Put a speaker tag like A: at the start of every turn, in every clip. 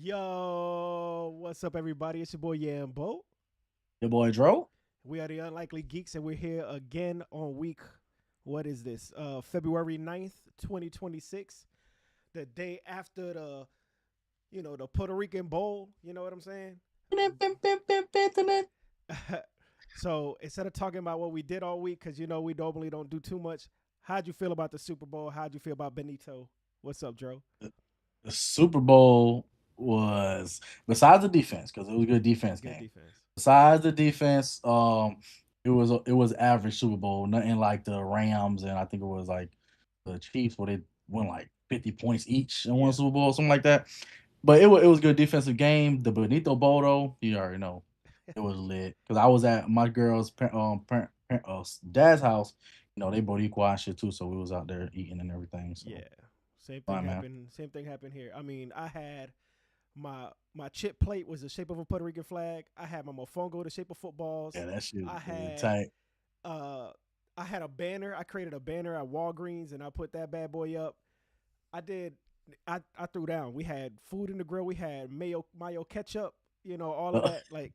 A: Yo, what's up, everybody? It's your boy Yambo.
B: Your boy Dro.
A: We are the Unlikely Geeks, and we're here again on week. What is this? February 9th, 2026. The day after the Puerto Rican Bowl. You know what I'm saying? So instead of talking about what we did all week, because we normally don't do too much, how'd you feel about the Super Bowl? How'd you feel about Benito? What's up, Dro?
B: The Super Bowl was besides the defense because it was a good defense
A: Good
B: game.
A: defense.
B: Besides the defense, it was average Super Bowl. Nothing like the Rams and I think it was like the Chiefs where they won like 50 points each in one
A: Yeah.
B: Super Bowl, something like that. But it was a good defensive game. The Benito Bowl though, you already know, it was lit because I was at my girl's dad's house. They both equal and shit too, so we was out there eating and everything.
A: Yeah.
B: So
A: Same thing
B: fine, man.
A: happened. Same thing happened here. I mean, I had my chip plate was the shape of a Puerto Rican flag. I had my mofongo the shape of footballs.
B: Yeah, that shit
A: I
B: is
A: had
B: tight.
A: uh I had a banner. I created a banner at Walgreens and I put that bad boy up. I did I threw down. We had food in the grill. We had mayo ketchup, all of
B: Uh,
A: that. Like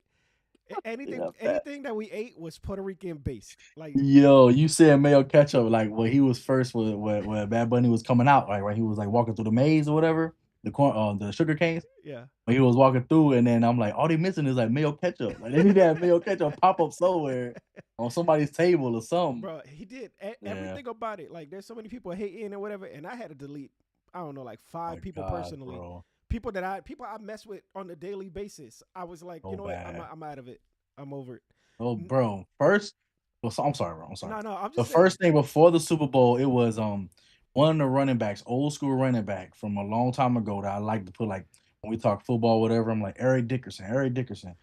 A: anything
B: yeah, fat.
A: anything that we ate was Puerto Rican based. Like
B: Yo, you said Mayo Ketchup like when he was first when Bad Bunny was coming out, like when he was like walking through the maze or whatever, the sugar canes.
A: yeah.
B: When he was walking through, and then I'm like, all they missing is like Mayo Ketchup. Like they need to have Mayo Ketchup pop up somewhere on somebody's table or something.
A: Bro, he did
B: Yeah,
A: everything about it. Like, there's so many people hating and whatever, and I had to delete. I don't know, like
B: my
A: five people
B: God,
A: personally.
B: bro,
A: People I mess with on a daily basis. I was like, you
B: so
A: know what? I'm
B: bad.
A: I'm out of it. I'm over it.
B: Oh,
A: N-
B: bro. First, well, I'm sorry, bro. I'm sorry.
A: no, no, I'm
B: The
A: just saying.
B: first thing before the Super Bowl, it was one of the running backs, old school running back from a long time ago that I like to put like when we talk football, whatever. I'm like Eric Dickerson, Eric Dickerson.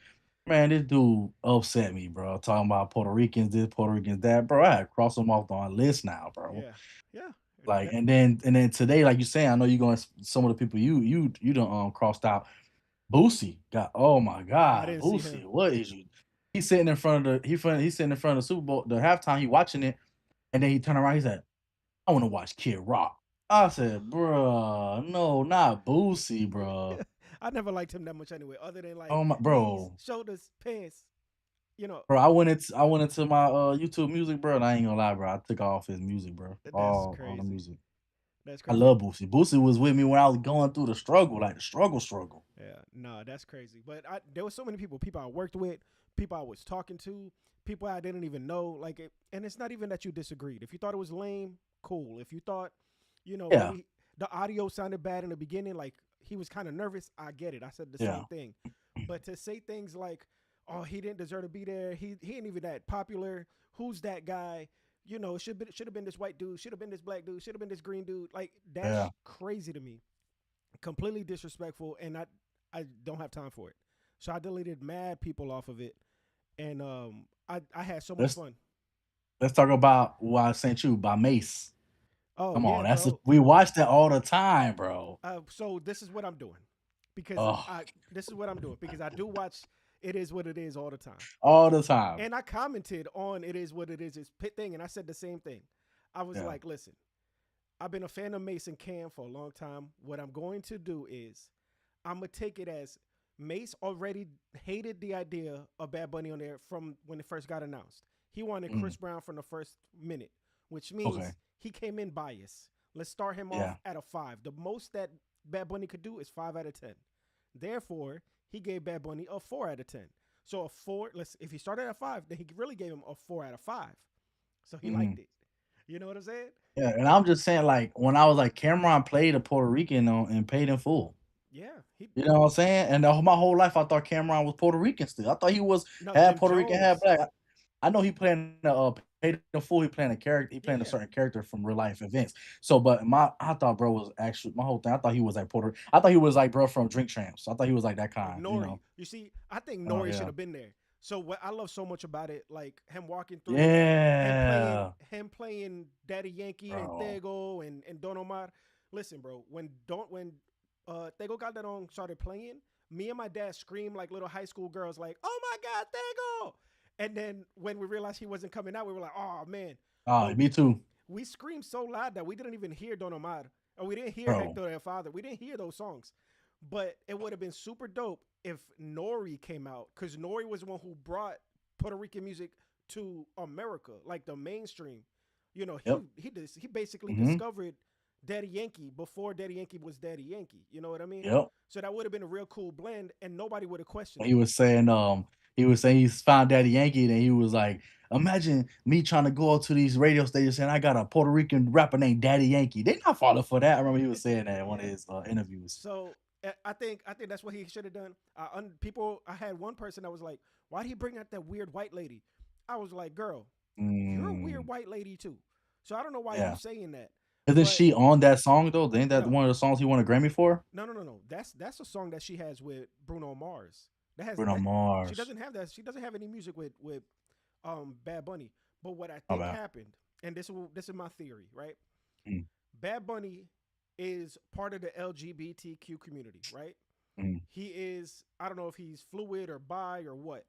B: Man, this dude upset me, bro. Talking about Puerto Ricans, this Puerto Ricans, that, bro. I had to cross him off my list now, bro.
A: Yeah, yeah.
B: Like,
A: That,
B: and then today, like you saying, I know you're going some of the people you done crossed out. Boosie got oh my
A: I
B: god,
A: didn't see
B: Boosie,
A: him.
B: what is you? He's sitting in front of he's sitting in front of the Super Bowl, the halftime. He watching it, and then he turned around. He said, "I want to watch Kid Rock." I said, "Bruh, no, not Boosie, bruh.
A: I never liked him that much anyway, other than like
B: Oh my,
A: knees,
B: bro,
A: shoulders, pants. You know,
B: bro." I went into my YouTube music, bro, and I ain't gonna lie, bro. I took off his music, bro.
A: that's
B: All the
A: crazy.
B: music.
A: That's
B: I
A: crazy.
B: love Boosie. Boosie was with me when I was going through the struggle, like the struggle.
A: Yeah, no, that's crazy. But there were so many people I worked with, people I was talking to, people I didn't even know. Like, and it's not even that you disagreed. If you thought it was lame, cool. If you thought,
B: Yeah,
A: maybe the audio sounded bad in the beginning, like he was kind of nervous, I get it. I said the
B: yeah,
A: same thing. But to say things like, "Oh, he didn't deserve to be there. He ain't even that popular. Who's that guy?" Should have been this white dude. Should have been this black dude. Should have been this green dude. Like
B: yeah.
A: that's crazy to me. Completely disrespectful, and I don't have time for it. So I deleted mad people off of it, and I had so much
B: Let's
A: fun.
B: let's talk about what I sent you by Mace.
A: Oh
B: Come on,
A: yeah, bro.
B: we watch that all the time, bro.
A: So this is what I'm doing, because
B: Oh,
A: I this is what I'm doing because I do watch It Is What It Is all the time,
B: all the time.
A: and I commented on It Is What It Is pit thing, and I said the same thing. I was
B: Yeah.
A: like, listen, I've been a fan of Mason Cam for a long time. What I'm going to do is I'm gonna take it as Mace already hated the idea of Bad Bunny on there from when it first got announced. He wanted
B: Mm,
A: Chris Brown from the first minute, which
B: okay.
A: means he came in biased. Let's start him off
B: Yeah.
A: at a 5. The most that Bad Bunny could do is 5 out of 10. Therefore, he gave Bad Bunny a 4 out of 10. So a 4. If he started at 5, then he really gave him a 4 out of 5. So he
B: Hmm.
A: liked it. You know what I'm saying?
B: Yeah, and I'm just saying, like when I was like Cameron played a Puerto Rican on and paid in full.
A: Yeah. He
B: You know what I'm saying? And my whole life I thought Cameron was Puerto Rican still. I thought he was
A: No,
B: half
A: Jim
B: Puerto Rican, half
A: Jones.
B: black. I know he playing paid in full. He playing a character. He
A: Yeah,
B: playing a
A: yeah.
B: certain character from real life events. So, but I thought bro was actually my whole thing. I thought he was like Puerto. I thought he was like bro from Drink Champs. I thought he was like that
A: Like
B: kind. You
A: Nori.
B: know?
A: You see, I think
B: Oh
A: Nori should
B: yeah,
A: have been there. So what I love so much about it, like him walking through,
B: yeah,
A: him playing Daddy Yankee and
B: bro.
A: Tego and Don Omar. Listen, bro, when Tego Calderon started playing, me and my dad screamed like little high school girls, like, "Oh my God, Tego!" And then when we realized he wasn't coming out, we were like, "Oh man!"
B: Oh,
A: But
B: me too,
A: we screamed so loud that we didn't even hear Don Omar, or we didn't hear
B: bro.
A: Hector El Father. We didn't hear those songs. But it would have been super dope if Nori came out, because Nori was the one who brought Puerto Rican music to America, like the mainstream. You know,
B: Yep.
A: he basically
B: Hmm.
A: discovered Daddy Yankee before Daddy Yankee was Daddy Yankee. You know what I mean?
B: Yep.
A: So that would have been a real cool blend, and nobody would have questioned
B: He
A: it.
B: was saying, he found Daddy Yankee, and he was like, imagine me trying to go out to these radio stations saying I got a Puerto Rican rapper named Daddy Yankee. They not falling for that. I remember he was saying that in one of
A: Yeah.
B: his interviews.
A: So I think that's what he should have done. I had one person that was like, "Why did he bring out that weird white lady?" I was like, "Girl, you're a weird
B: Mm,
A: white lady too." So I don't know why you
B: yeah.
A: saying that,
B: Isn't
A: but
B: she on that song though? Ain't that
A: no,
B: one of the songs he won a Grammy for?
A: no. That's a song that she has with Bruno Mars. That has
B: Bruno
A: that. She
B: Mars.
A: doesn't have that. She doesn't have any music with Bad Bunny. But what I
B: My
A: think
B: bad.
A: happened, and this is my theory, right?
B: Mm,
A: Bad Bunny is part of the LGBTQ community, right?
B: mm,
A: He is, I don't know if he's fluid or bi or what,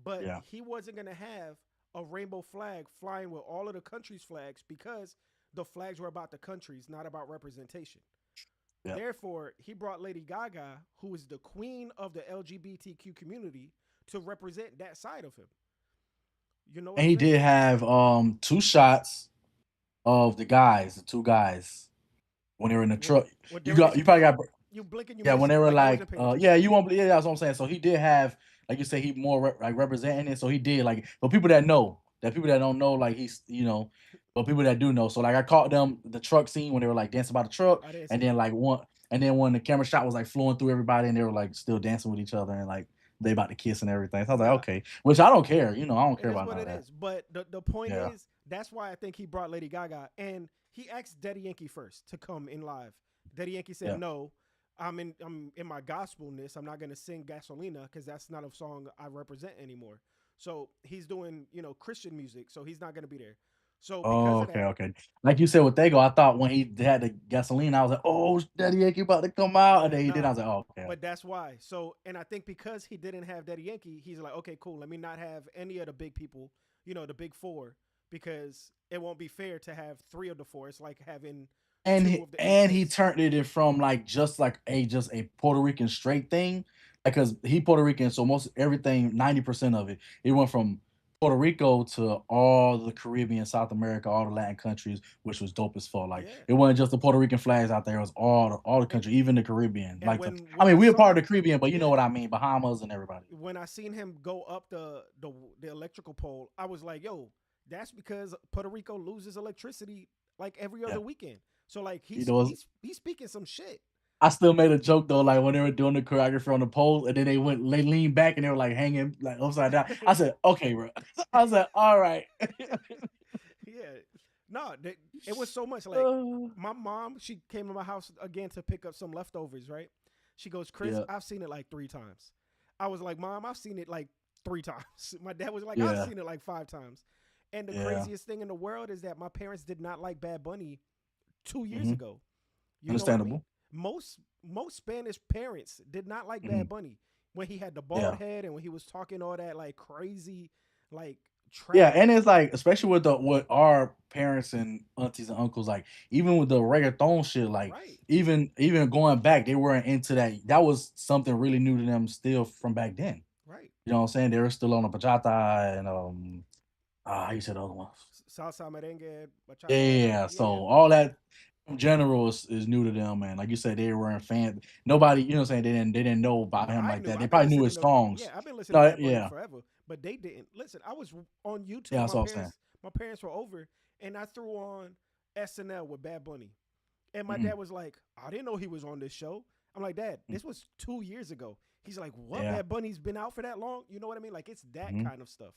A: but
B: yeah.
A: he wasn't going to have a rainbow flag flying with all of the countries' flags because the flags were about the countries, not about representation.
B: Yeah.
A: Therefore, he brought Lady Gaga, who is the queen of the LGBTQ community, to represent that side of him. You know what
B: And
A: I'm
B: he
A: saying?
B: did have two shots of the two guys when they were in the
A: When
B: truck.
A: when they
B: You
A: were
B: got you
A: getting
B: probably got
A: killed, you blink and you
B: yeah, when
A: miss
B: they
A: it.
B: were
A: Like I
B: like,
A: wasn't paying attention.
B: yeah, you won't yeah, that's what I'm saying. So he did have, like you said, he more like representing it. So he did like, but people that know, that people that don't know, like he's, but people that do know. So like I caught them the truck scene when they were like dancing by the truck,
A: I didn't
B: and
A: see
B: then
A: that.
B: like one, and then when the camera shot was like flowing through everybody, and they were like still dancing with each other, and like they about to kiss and everything. So I was like,
A: Nah,
B: okay, which I don't care, I don't
A: it
B: care
A: is
B: about
A: what
B: none of
A: it
B: that.
A: is. But the point
B: Yeah,
A: is, that's why I think he brought Lady Gaga, and he asked Daddy Yankee first to come in live. Daddy Yankee said
B: yeah.
A: no. I'm in my gospelness. I'm not gonna sing Gasolina because that's not a song I represent anymore. So he's doing Christian music, so he's not gonna be there. So because
B: Oh,
A: of
B: okay,
A: that,
B: okay. Like you said with Dago, I thought when he had the gasoline, I was like, "Oh, Daddy Yankee about to come out," and
A: yeah,
B: then he did. I
A: nah.
B: was like, "Oh, okay."
A: But that's why. So, and I think because he didn't have Daddy Yankee, he's like, okay, cool. Let me not have any of the big people, the big four, because it won't be fair to have three of the four. It's like having
B: And
A: two
B: he,
A: of the eight
B: and he
A: states.
B: turned it in from like just a Puerto Rican straight thing, because he Puerto Rican, so most everything 90% of it, it went from Puerto Rico to all the Caribbean, South America, all the Latin countries, which was dope as fuck. Like
A: Yeah.
B: it wasn't just the Puerto Rican flags out there; it was all the
A: And,
B: country, even the Caribbean.
A: and
B: Like
A: when
B: I mean,
A: I
B: we're
A: saw
B: part
A: it,
B: of the Caribbean, but you know
A: yeah,
B: what I mean, Bahamas and everybody.
A: when I seen him go up the electrical pole, I was like, yo, that's because Puerto Rico loses electricity like every
B: Yeah,
A: other weekend. So like
B: you
A: he's
B: know,
A: he's he's speaking some shit.
B: I still made a joke though, like when they were doing the choreography on the pole, and then they leaned back and they were like hanging like upside down. I said, "Okay, bro." I said, "All right."
A: Yeah. No, it was so much like
B: Uh,
A: my mom, she came to my house again to pick up some leftovers, right? She goes, Chris,
B: yeah,
A: I've seen it like 3 times. I was like, Mom, I've seen it like 3 times. My dad was like, I've
B: yeah,
A: seen it like 5 times. And the
B: yeah.
A: craziest thing in the world is that my parents did not like Bad Bunny 2 years
B: Hmm.
A: ago. You know what I mean?
B: Understandable.
A: Most Spanish parents did not like
B: Hmm.
A: Bad Bunny when he had the bald
B: Yeah,
A: head and when he was talking all that like crazy, like
B: yeah,
A: trap.
B: and it's like, especially with our parents and aunties and uncles, like even with the reggaeton shit, like
A: Right,
B: even going back, they weren't into that. That was something really new to them still from back then.
A: right.
B: You know what I'm saying? They were still on the bachata and how you said the other ones?
A: Salsa, merengue,
B: Yeah,
A: bachata, all
B: yeah,
A: that.
B: yeah.
A: Yeah,
B: So
A: yeah.
B: all that in general is new to them, man. Like you said, they weren't fans. Nobody, you know what I'm saying? They didn't know about
A: No,
B: him
A: I
B: like
A: knew.
B: that. They
A: I've been
B: probably knew
A: listening
B: his
A: to
B: songs.
A: yeah, I've been listening to
B: No,
A: Bad Bunny
B: yeah,
A: forever, but they didn't listen. I was on
B: yeah,
A: YouTube.
B: that's what I'm saying.
A: My parents were over, and I threw on SNL with Bad Bunny, and my
B: Mhm,
A: dad was like, "I didn't know he was on this show." I'm like, "Dad,
B: mm,
A: this was 2 years ago." He's like, "What?
B: yeah.
A: Bad Bunny's been out for that long?" You know what I mean? Like it's that
B: Mhm.
A: kind of stuff.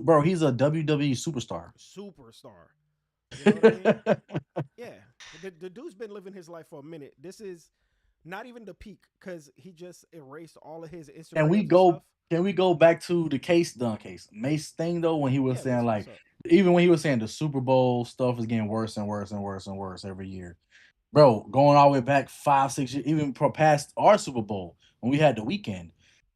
B: Bro. He's a WWE superstar.
A: Superstar. You know what I mean? Yeah, the dude's been living his life for a minute. This is not even the peak because he just erased all of his
B: Can we
A: Instagrams and
B: go?
A: stuff.
B: Can we go back to the case Mace thing though? When he was
A: Yeah,
B: saying
A: what's
B: like,
A: up?
B: even when he was saying the Super Bowl stuff is getting worse and worse and worse and worse every year, bro. Going all the way back 5, 6 years, even past our Super Bowl when we had the weekend.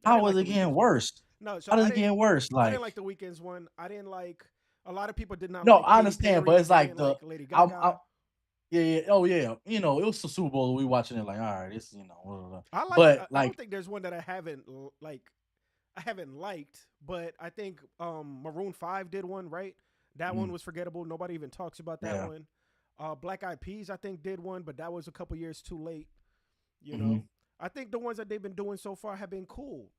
A: I
B: How
A: didn't
B: was
A: like
B: it
A: the
B: getting
A: weekends one.
B: worse?
A: No, so
B: How does it getting worse?
A: I didn't
B: Like,
A: like the weekends one. I didn't like a lot of people did not
B: no,
A: like
B: I
A: Katy
B: understand,
A: Perry
B: but it's
A: because they
B: like
A: didn't like Lady
B: I'm
A: Gaga.
B: Yeah. Oh yeah. It was the Super Bowl. We watching it like, all right, this blah, blah, blah.
A: I like.
B: But
A: I
B: like,
A: don't think there's one that I haven't like. I haven't liked, but I think Maroon 5 did one, right? That one
B: mm,
A: was forgettable. Nobody even talks about that
B: yeah.
A: one. Black Eyed Peas, I think, did one, but that was a couple years too late. You know,
B: hmm
A: I think the ones that they've been doing so far have been cool.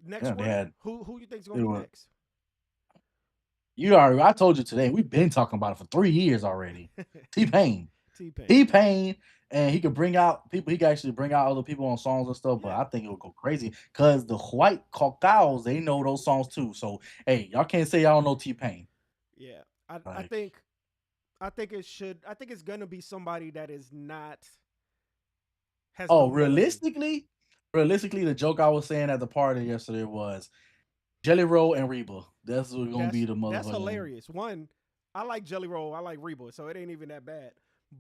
A: Next
B: Yeah, they
A: one,
B: had
A: who you think's gonna
B: it
A: be
B: was
A: next?
B: you already. I told you today. We've been talking about it for 3 years already. T Pain.
A: T Pain.
B: T Pain, and he could bring out people. He could actually bring out other people on songs and stuff. But
A: Yeah,
B: I think it would go crazy because the white cacos they know those songs too. So hey, y'all can't say y'all don't know T Pain.
A: yeah. I
B: Like,
A: think I think it should. I think it's gonna be somebody that is not has no
B: oh,
A: melanin.
B: realistically, the joke I was saying at the party yesterday was Jelly Roll and Reba. That's what's gonna be the
A: That's
B: motherfucking.
A: hilarious. One, I like Jelly Roll. I like Reba, so it ain't even that bad.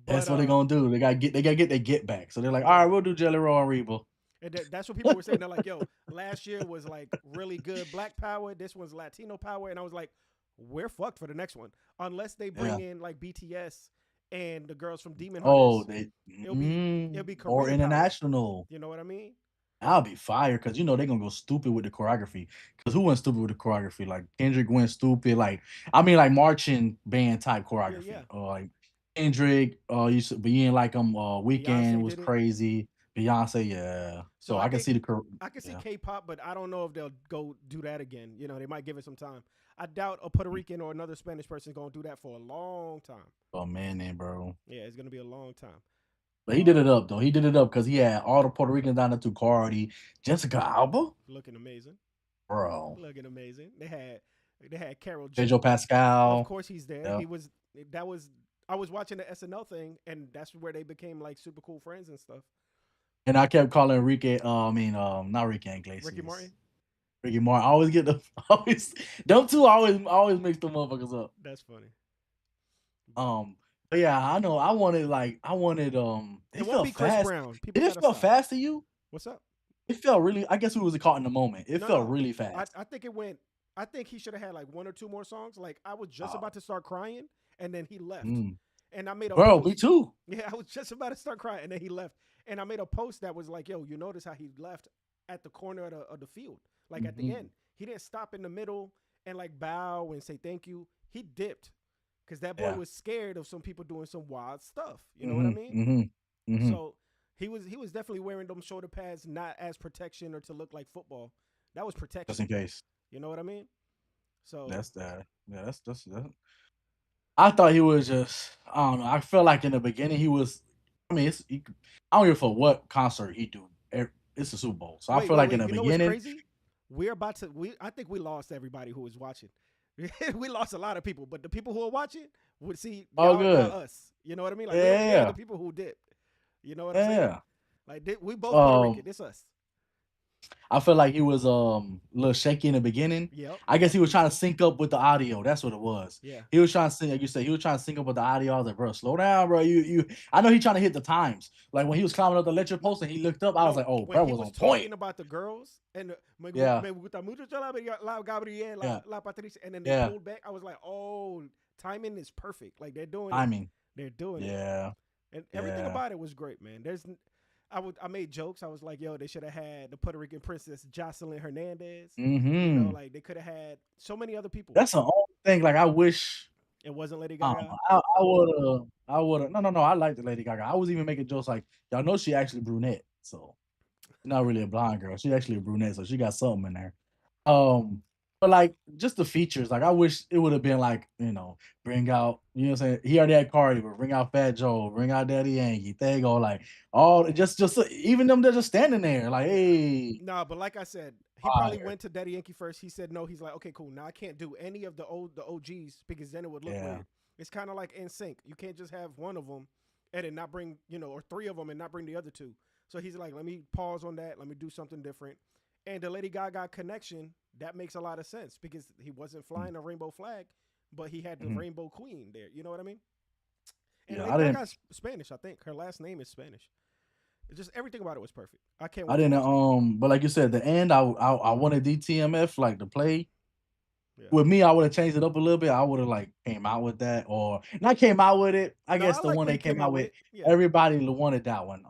A: But
B: That's what they're gonna do. They gotta get their get back. So they're like, all right,
A: yeah,
B: we'll do Jelly Roll and Reba.
A: and that's what people were saying. They're like, "Yo, last year was like really good Black Power. This one's Latino Power," and I was like, "We're fucked for the next one unless they
B: Yeah.
A: bring in like BTS and the girls from Demon
B: Oh,
A: Hunters.
B: they
A: It'll be it'll be
B: or
A: Korean Power.
B: international.
A: You know what I mean?
B: I'll be fired because they're gonna go stupid with the choreography. Because who went stupid with the choreography? Like Kendrick went stupid. Like I mean, like marching band type
A: Yeah, yeah.
B: choreography. Or like Kendrick. But you ain't like him. Weekend
A: Beyonce
B: was
A: did it.
B: crazy. Beyonce, yeah.
A: So
B: So
A: I
B: I can
A: think
B: see
A: I can see
B: yeah.
A: K-pop, but I don't know if they'll go do that again. You know, they might give it some time. I doubt a Puerto Rican or another Spanish person is going to do that for a long time.
B: Oh man, then bro.
A: Yeah, it's going to be a long time.
B: But he did it up though. He did it up because he had all the Puerto Ricans down there to Cardi, Jessica Alba,
A: Looking amazing,
B: bro.
A: looking amazing. They had Carol
B: Pedro
A: G. Of
B: Pascal.
A: course, he's there.
B: Yeah.
A: He was that was. I was watching the SNL thing, and that's where they became like super cool friends and stuff.
B: And I kept calling Enrique. Not Enrique
A: Ricky
B: Iglesias.
A: Martin,
B: Ricky Martin. I always get the always them two always mix them motherfuckers up.
A: that's funny. But
B: Um, but yeah, I know. I wanted.
A: it
B: It
A: won't
B: felt
A: be Chris
B: fast.
A: Brown. People
B: Did it
A: got to
B: feel
A: stop.
B: fast to you?
A: What's up?
B: It felt really. I guess we was caught in the moment. It
A: No,
B: felt
A: no.
B: really fast.
A: I think it went. I think he should have had like one or two more songs. Like I was just
B: Oh,
A: about to start crying, and then he left.
B: mm.
A: And I made a
B: Bro, me
A: post.
B: too.
A: Yeah, I was just about to start crying, and then he left. And I made a post that was like, "Yo, you notice how he left at the corner of the field, like at the
B: hmm
A: end. He didn't stop in the middle and like bow and say thank you. He dipped because that boy
B: Yeah.
A: was scared of some people doing some wild stuff. You know what I
B: hmm
A: mean?
B: hmm hmm
A: So he was definitely wearing them shoulder pads not as protection or to look like football. That was
B: Just
A: protection.
B: in case.
A: You know what I mean? So
B: That's that. Yeah, that's that. I thought he was just. I don't know. I felt like in the beginning he was. I mean, I don't give a fuck what concert he do. It's the Super Bowl, so I
A: wait,
B: feel
A: wait,
B: like in
A: wait.
B: the
A: You know what's
B: beginning,
A: crazy? We're about to. We I think we lost everybody who was watching. We lost a lot of people, but the people who are watching would see
B: all
A: y'all
B: good.
A: us. You know what I mean? Like we don't care
B: Yeah,
A: the people who did. You know what I'm saying?
B: yeah.
A: Like we both Puerto Rican.
B: Um,
A: It's us.
B: I feel like he was a little shaky in the beginning.
A: Yep.
B: I guess he was
A: Me
B: trying to
A: too.
B: sync up with the audio. That's what it was.
A: Yeah.
B: He was trying to sync, like you said, he was trying to sync up with the audio. I was like, bro, slow down, bro. You. I know he trying to hit the times. Like when he was climbing up the electric
A: No,
B: post and he looked up, I was
A: no.
B: like, oh,
A: When
B: bro
A: he
B: was
A: was
B: on point.
A: talking about the girls and
B: Yeah,
A: me gusta mucho la Gabriel
B: yeah,
A: la Patricia, and then they
B: yeah.
A: pulled back. I was like, oh, timing is perfect. Like they're doing
B: I
A: it.
B: mean,
A: They're doing it.
B: yeah,
A: And everything
B: yeah.
A: about it was great, man. I made jokes. I was like, yo, they should have had the Puerto Rican princess Jocelyn Hernandez. You know,
B: hmm
A: like they could have had so many other people.
B: That's the only thing. Like I wish.
A: It wasn't Lady
B: I don't
A: Gaga.
B: know. I would have. I would have. No. I like the Lady Gaga. I was even making jokes like, y'all know she actually brunette, so she's not really a blonde girl. She's actually a brunette, so she got something in there. Um, but like just the features, like I wish it would have been like, bring out, what I'm saying? He already had Cardi, but bring out Fat Joe, bring out Daddy Yankee, there you go, like all just even them they're just standing there, like,
A: Yeah.
B: hey,
A: No, but like I said, he probably
B: fire.
A: went to Daddy Yankee first. He said no. He's like, okay, cool. Now I can't do any of the OGs because then it would look
B: Yeah.
A: weird. It's kind of like in sync. You can't just have one of them and then not bring, or three of them and not bring the other two. So he's like, let me pause on that. Let me do something different. And the Lady Gaga connection, that makes a lot of sense because he wasn't flying a rainbow flag, but he had the
B: Mhm.
A: rainbow queen there. You know what I mean? And
B: Yeah,
A: Lady Gaga's Spanish, I think. Her last name is Spanish. It's just everything about it was perfect. I can't
B: I
A: wait to
B: didn't
A: watch it.
B: but like you said, the end, I wanted DTMF like to play.
A: Yeah.
B: With me, I would have changed it up a little bit. I would have like came out with that, or not came out with it. I
A: No, I
B: guess the
A: like
B: one
A: what
B: they
A: he came
B: came
A: out
B: out with,
A: with. Yeah.
B: everybody wanted that one.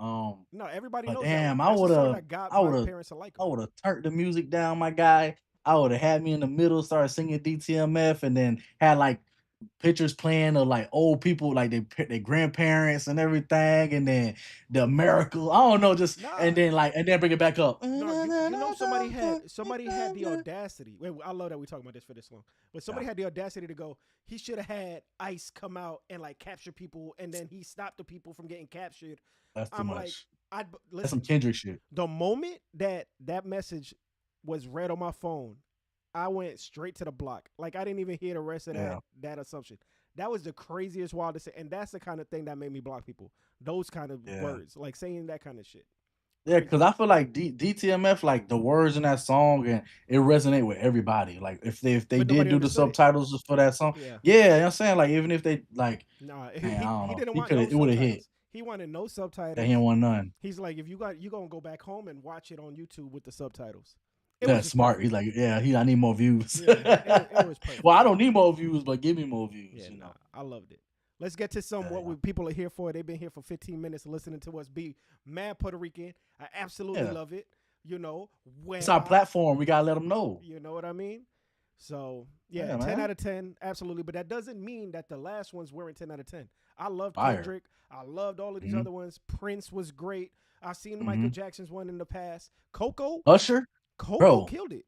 A: No, everybody
B: But
A: knows that
B: damn,
A: one. That's the song that got
B: I
A: my
B: would have,
A: parents to like
B: I
A: him.
B: would have turned the music down, my guy. I would have had me in the middle, started singing DTMF, and then had like pictures playing of like old people, like their grandparents and everything, and then the miracle. I don't know, just
A: Nah,
B: and then bring it back up.
A: no, you know somebody had the audacity. Wait, I love that we talking about this for this long. But
B: Yeah,
A: somebody had the audacity to go. He should have had Ice come out and like capture people, and then he stopped the people from getting captured.
B: that's too
A: I'm like,
B: much.
A: I
B: That's some
A: listen.
B: Kendrick shit.
A: The moment that message was read on my phone, I went straight to the block. Like I didn't even hear the rest of that
B: Yeah,
A: that assumption. That was the craziest, wildest, and that's the kind of thing that made me block people. Those kind of
B: yeah.
A: words, like saying that kind of shit.
B: Yeah,
A: Crazy.
B: because I feel like DTMF, like the words in that song, and it resonate with everybody. Like if they
A: But
B: did
A: nobody
B: do the
A: understood it.
B: subtitles just for that song,
A: Yeah.
B: yeah, you know what I'm saying, like even if they like,
A: Nah,
B: man, I don't
A: he
B: know,
A: didn't
B: he
A: want
B: could
A: no
B: have, it would have hit.
A: subtitles. He wanted no
B: Yeah, he
A: subtitles.
B: ain't want none.
A: He's like, if you gonna go back home and watch it on YouTube with the subtitles. It was
B: That's
A: just
B: smart.
A: perfect.
B: He's like, yeah, I need more views.
A: Yeah, it was
B: Well,
A: perfect,
B: I
A: man.
B: don't need more views, but give me more views.
A: Yeah,
B: You
A: nah,
B: know.
A: I loved it. Let's get to some
B: Yeah,
A: what
B: yeah.
A: people are here for. They've been here for 15 minutes listening to us be mad Puerto Rican. I absolutely
B: Yeah.
A: love it. You know,
B: It's our
A: where
B: platform. We gotta let them know.
A: you know what I mean? So yeah,
B: Yeah,
A: 10
B: man.
A: out of 10, absolutely. But that doesn't mean that the last ones weren't 10 out of 10. I loved
B: Fire.
A: Kendrick. I loved all of these
B: Hmm.
A: other ones. Prince was great. I've seen Michael
B: Hmm.
A: Jackson's one in the past. Coco,
B: Usher,
A: Coco
B: bro.
A: killed it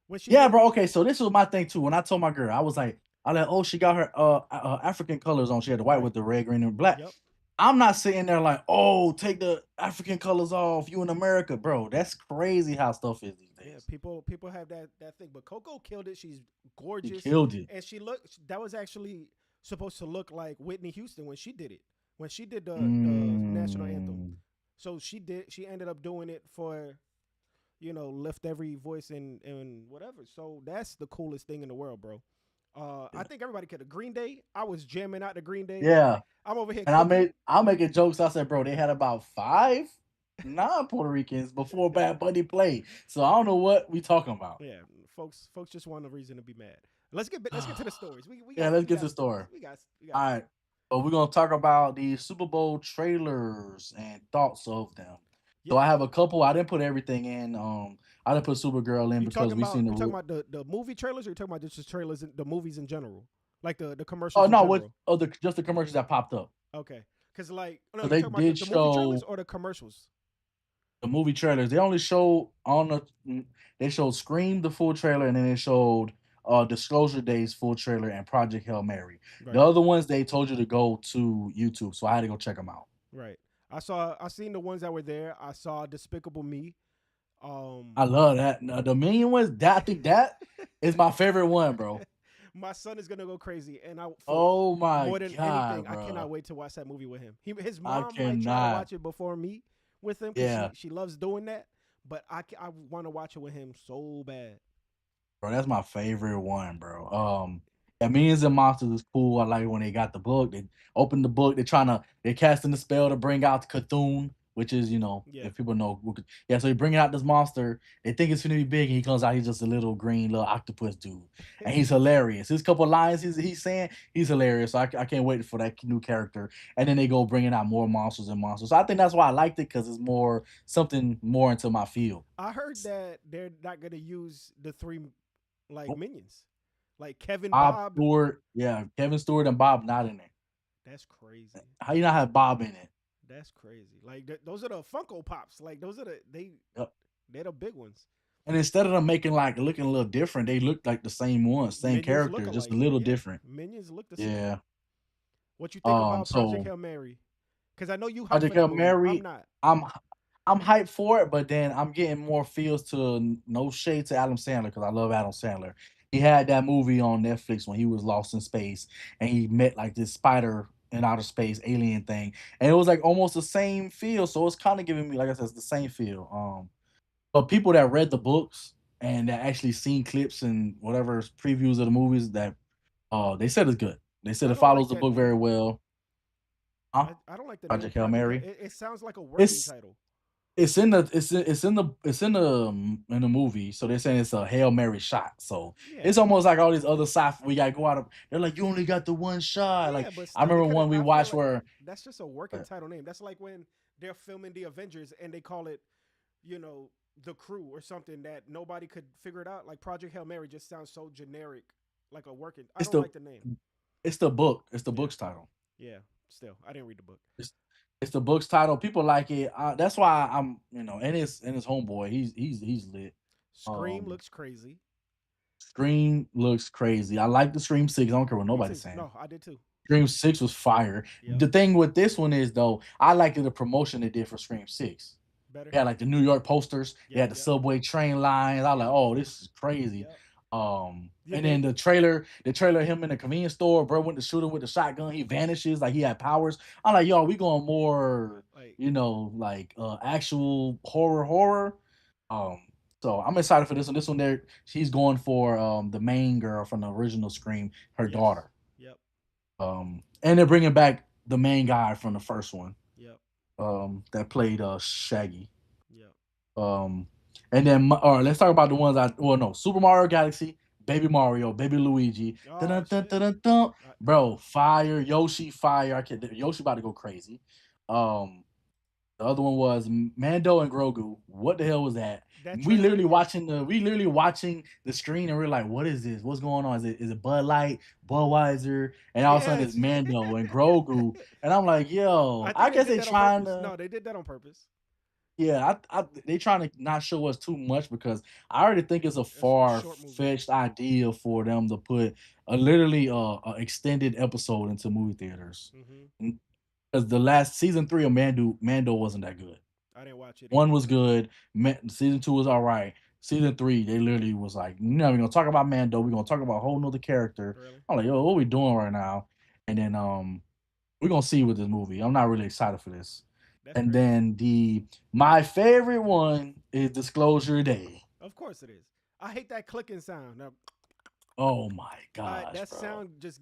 A: when she
B: Yeah,
A: did.
B: bro. Okay, so this was my thing too. When I told my girl, I was like, I like, oh, she got her African colors on. She had the white
A: Right.
B: with the red, green, and black.
A: Yep.
B: I'm not sitting there like, oh, take the African colors off. You in America, bro. That's crazy how stuff is these
A: Yeah,
B: days.
A: people have that thing, but Coco killed it. She's
B: He
A: gorgeous,
B: killed it.
A: and she looked. That was actually supposed to look like Whitney Houston when she did it, when she did the national anthem.
B: Mm,
A: So she did. She ended up doing it for, lift every voice and whatever. So that's the coolest thing in the world, bro. I
B: yeah.
A: think everybody could. Green Day. I was jamming out the Green Day.
B: Yeah.
A: I'm over here
B: And I
A: cooking.
B: made I'm making jokes. I said, bro, they had about five non-Puerto Ricans before Bad Bunny played. So I don't know what we talking about.
A: Yeah, folks just want a reason to be mad. Let's get to the stories. We
B: Yeah,
A: got
B: let's
A: we
B: get
A: got
B: to the
A: stories.
B: story.
A: We got
B: All
A: plenty.
B: right. So we're gonna talk about the Super Bowl trailers and thoughts of them.
A: Yeah,
B: So I have a couple. I didn't put everything in. I didn't put Supergirl in
A: you
B: because
A: talking
B: we
A: about
B: seen
A: you talking
B: the.
A: about the movie trailers, or you talking about just the trailers, the movies in general, like the
B: Oh
A: commercials in
B: no, with
A: general?
B: other just the commercials that popped up.
A: Okay, because like no,
B: So
A: you
B: they
A: talking about
B: did
A: the movie trailers
B: show
A: or the commercials?
B: the movie trailers. They only showed on the they showed Scream the full trailer, and then they showed Disclosure Days full trailer and Project Hail Mary. The
A: Right,
B: other ones they told you to go to YouTube, so I had to go check them out.
A: right. I seen the ones that were there. I saw Despicable Me. Um,
B: I love that. No, the Minion ones, that I think that is my favorite one, bro.
A: my son is gonna go crazy, and I for
B: Oh my
A: more than anything,
B: god,
A: I
B: bro.
A: cannot wait to watch that movie with him. His
B: I
A: mom might try to
B: cannot.
A: watch it before me with him because she
B: Yeah,
A: she loves doing that, but I want to watch it with him so bad.
B: bro, that's my favorite one, bro. Yeah, Minions and Monsters is cool. I like when they got the book. They open the book. They're casting the spell to bring out Cthulhu, which is
A: Yeah,
B: if people know. Yeah, so he bringing out this monster. They think it's gonna be big, and he comes out. He's just a little green little octopus dude, and he's hilarious. His couple lines he's saying he's hilarious. So I can't wait for that new character. And then they go bringing out more monsters and monsters. So I think that's why I liked it because it's more something more into my field.
A: I heard that they're not gonna use the three like minions, like Kevin,
B: Bob
A: Bob.
B: Stewart, yeah, Kevin Stewart and Bob not in there.
A: That's crazy.
B: How you not have Bob in it?
A: That's crazy. Like those are the Funko Pops. Like those are
B: Yep.
A: they're the big ones.
B: And instead of them making like looking a little different, they look like the same ones, same
A: Minions look
B: character, just a
A: alike.
B: little
A: Yeah,
B: different.
A: minions look the same.
B: Yeah.
A: What you think about Project
B: So
A: Hail Mary? Because I know you hyped for
B: Project
A: that
B: Hail
A: movie. I'm
B: Mary,
A: not.
B: I'm I'm hyped for it, but then I'm getting more feels to no shade to Adam Sandler because I love Adam Sandler. He had that movie on Netflix when he was lost in space and he met like this spider in outer space alien thing, and it was like almost the same feel. So it's kind of giving me, like I said, it's the same feel. But people that read the books and that actually seen clips and whatever previews of the movies that they said it's good. They said
A: I
B: it
A: don't like
B: follows the
A: that
B: book very
A: name.
B: well. Huh?
A: I don't like the name
B: Project Hail
A: Project Hail.
B: Mary.
A: It sounds like a working
B: It's
A: title.
B: It's in the movie, so they're saying it's a Hail Mary shot. So
A: Yeah,
B: it's almost like all these other sci we gotta go out of they're like, you only got the one shot.
A: yeah,
B: Like
A: but
B: I
A: still, they
B: remember
A: could have.
B: one we
A: I feel
B: watched
A: like
B: where
A: that's just a working
B: uh,
A: title name. That's like when they're filming the Avengers and they call it, you know, the Crew or something that nobody could figure it out. Like Project Hail Mary just sounds so generic, like a working. I
B: it's
A: don't
B: the
A: like the name.
B: it's the book. It's the
A: Yeah,
B: book's title.
A: yeah. Still, I didn't read the book.
B: It's it's the book's title. People like it. That's why and his homeboy, he's lit.
A: Scream
B: Um
A: looks crazy.
B: Scream looks crazy. I like the Scream 6. I don't care what
A: Me
B: nobody's
A: too.
B: saying.
A: No, I did too.
B: Scream 6 was fire.
A: Yep.
B: The thing with this one is though, I liked the promotion they did for Scream 6.
A: Better.
B: They had like the New York posters, they
A: Yep.
B: had the
A: Yep.
B: subway train lines. I was like,
A: Yep.
B: oh, this is crazy.
A: Yep. Yeah.
B: And then the trailer of him in the convenience store, bro went to shoot him with the shotgun. He vanishes like he had powers. I'm like, yo, we going more,
A: Like
B: like actual horror. Um, so I'm excited for this one. This one there, she's going for the main girl from the original Scream, her
A: yes.
B: daughter.
A: Yep.
B: And they're bringing back the main guy from the first one,
A: Yep.
B: that played Shaggy.
A: Yep.
B: Um, and then all right, let's talk about the ones no, Super Mario Galaxy, Baby Mario, Baby Luigi,
A: Oh
B: dun, dun,
A: shit.
B: dun, dun, dun.
A: I,
B: Bro, fire, Yoshi, fire. I can't, Yoshi about to go crazy. Um, the other one was Mando and Grogu. What the hell was that?
A: that trailer.
B: We literally watching the screen and we're like, what is this? What's going on? Is it Bud Light, Budweiser? And all of a sudden it's
A: Yes.
B: Mando and Grogu. And I'm like, yo,
A: I
B: I
A: think they
B: guess
A: did
B: they
A: that on
B: trying
A: purpose.
B: to
A: No, they did that on purpose.
B: yeah, they trying to not show us too much because I already think it's a
A: It's a
B: far
A: short movie.
B: fetched idea for them to put a extended episode into movie theaters.
A: Hmm.
B: Because the last season 3 of Mando wasn't that good.
A: I didn't watch it
B: One
A: either.
B: was good. Season 2 was all right. Season 3, they literally was like, no, we're gonna talk about Mando. We're gonna talk about a whole nother character.
A: Really?
B: I'm like, yo, what we doing right now? And then we're gonna see with this movie. I'm not really excited for this.
A: That's
B: And
A: crazy.
B: then the my favorite one is Disclosure Day.
A: Of course it is. I hate that clicking sound. Now,
B: Oh my gosh,
A: that
B: bro.
A: sound just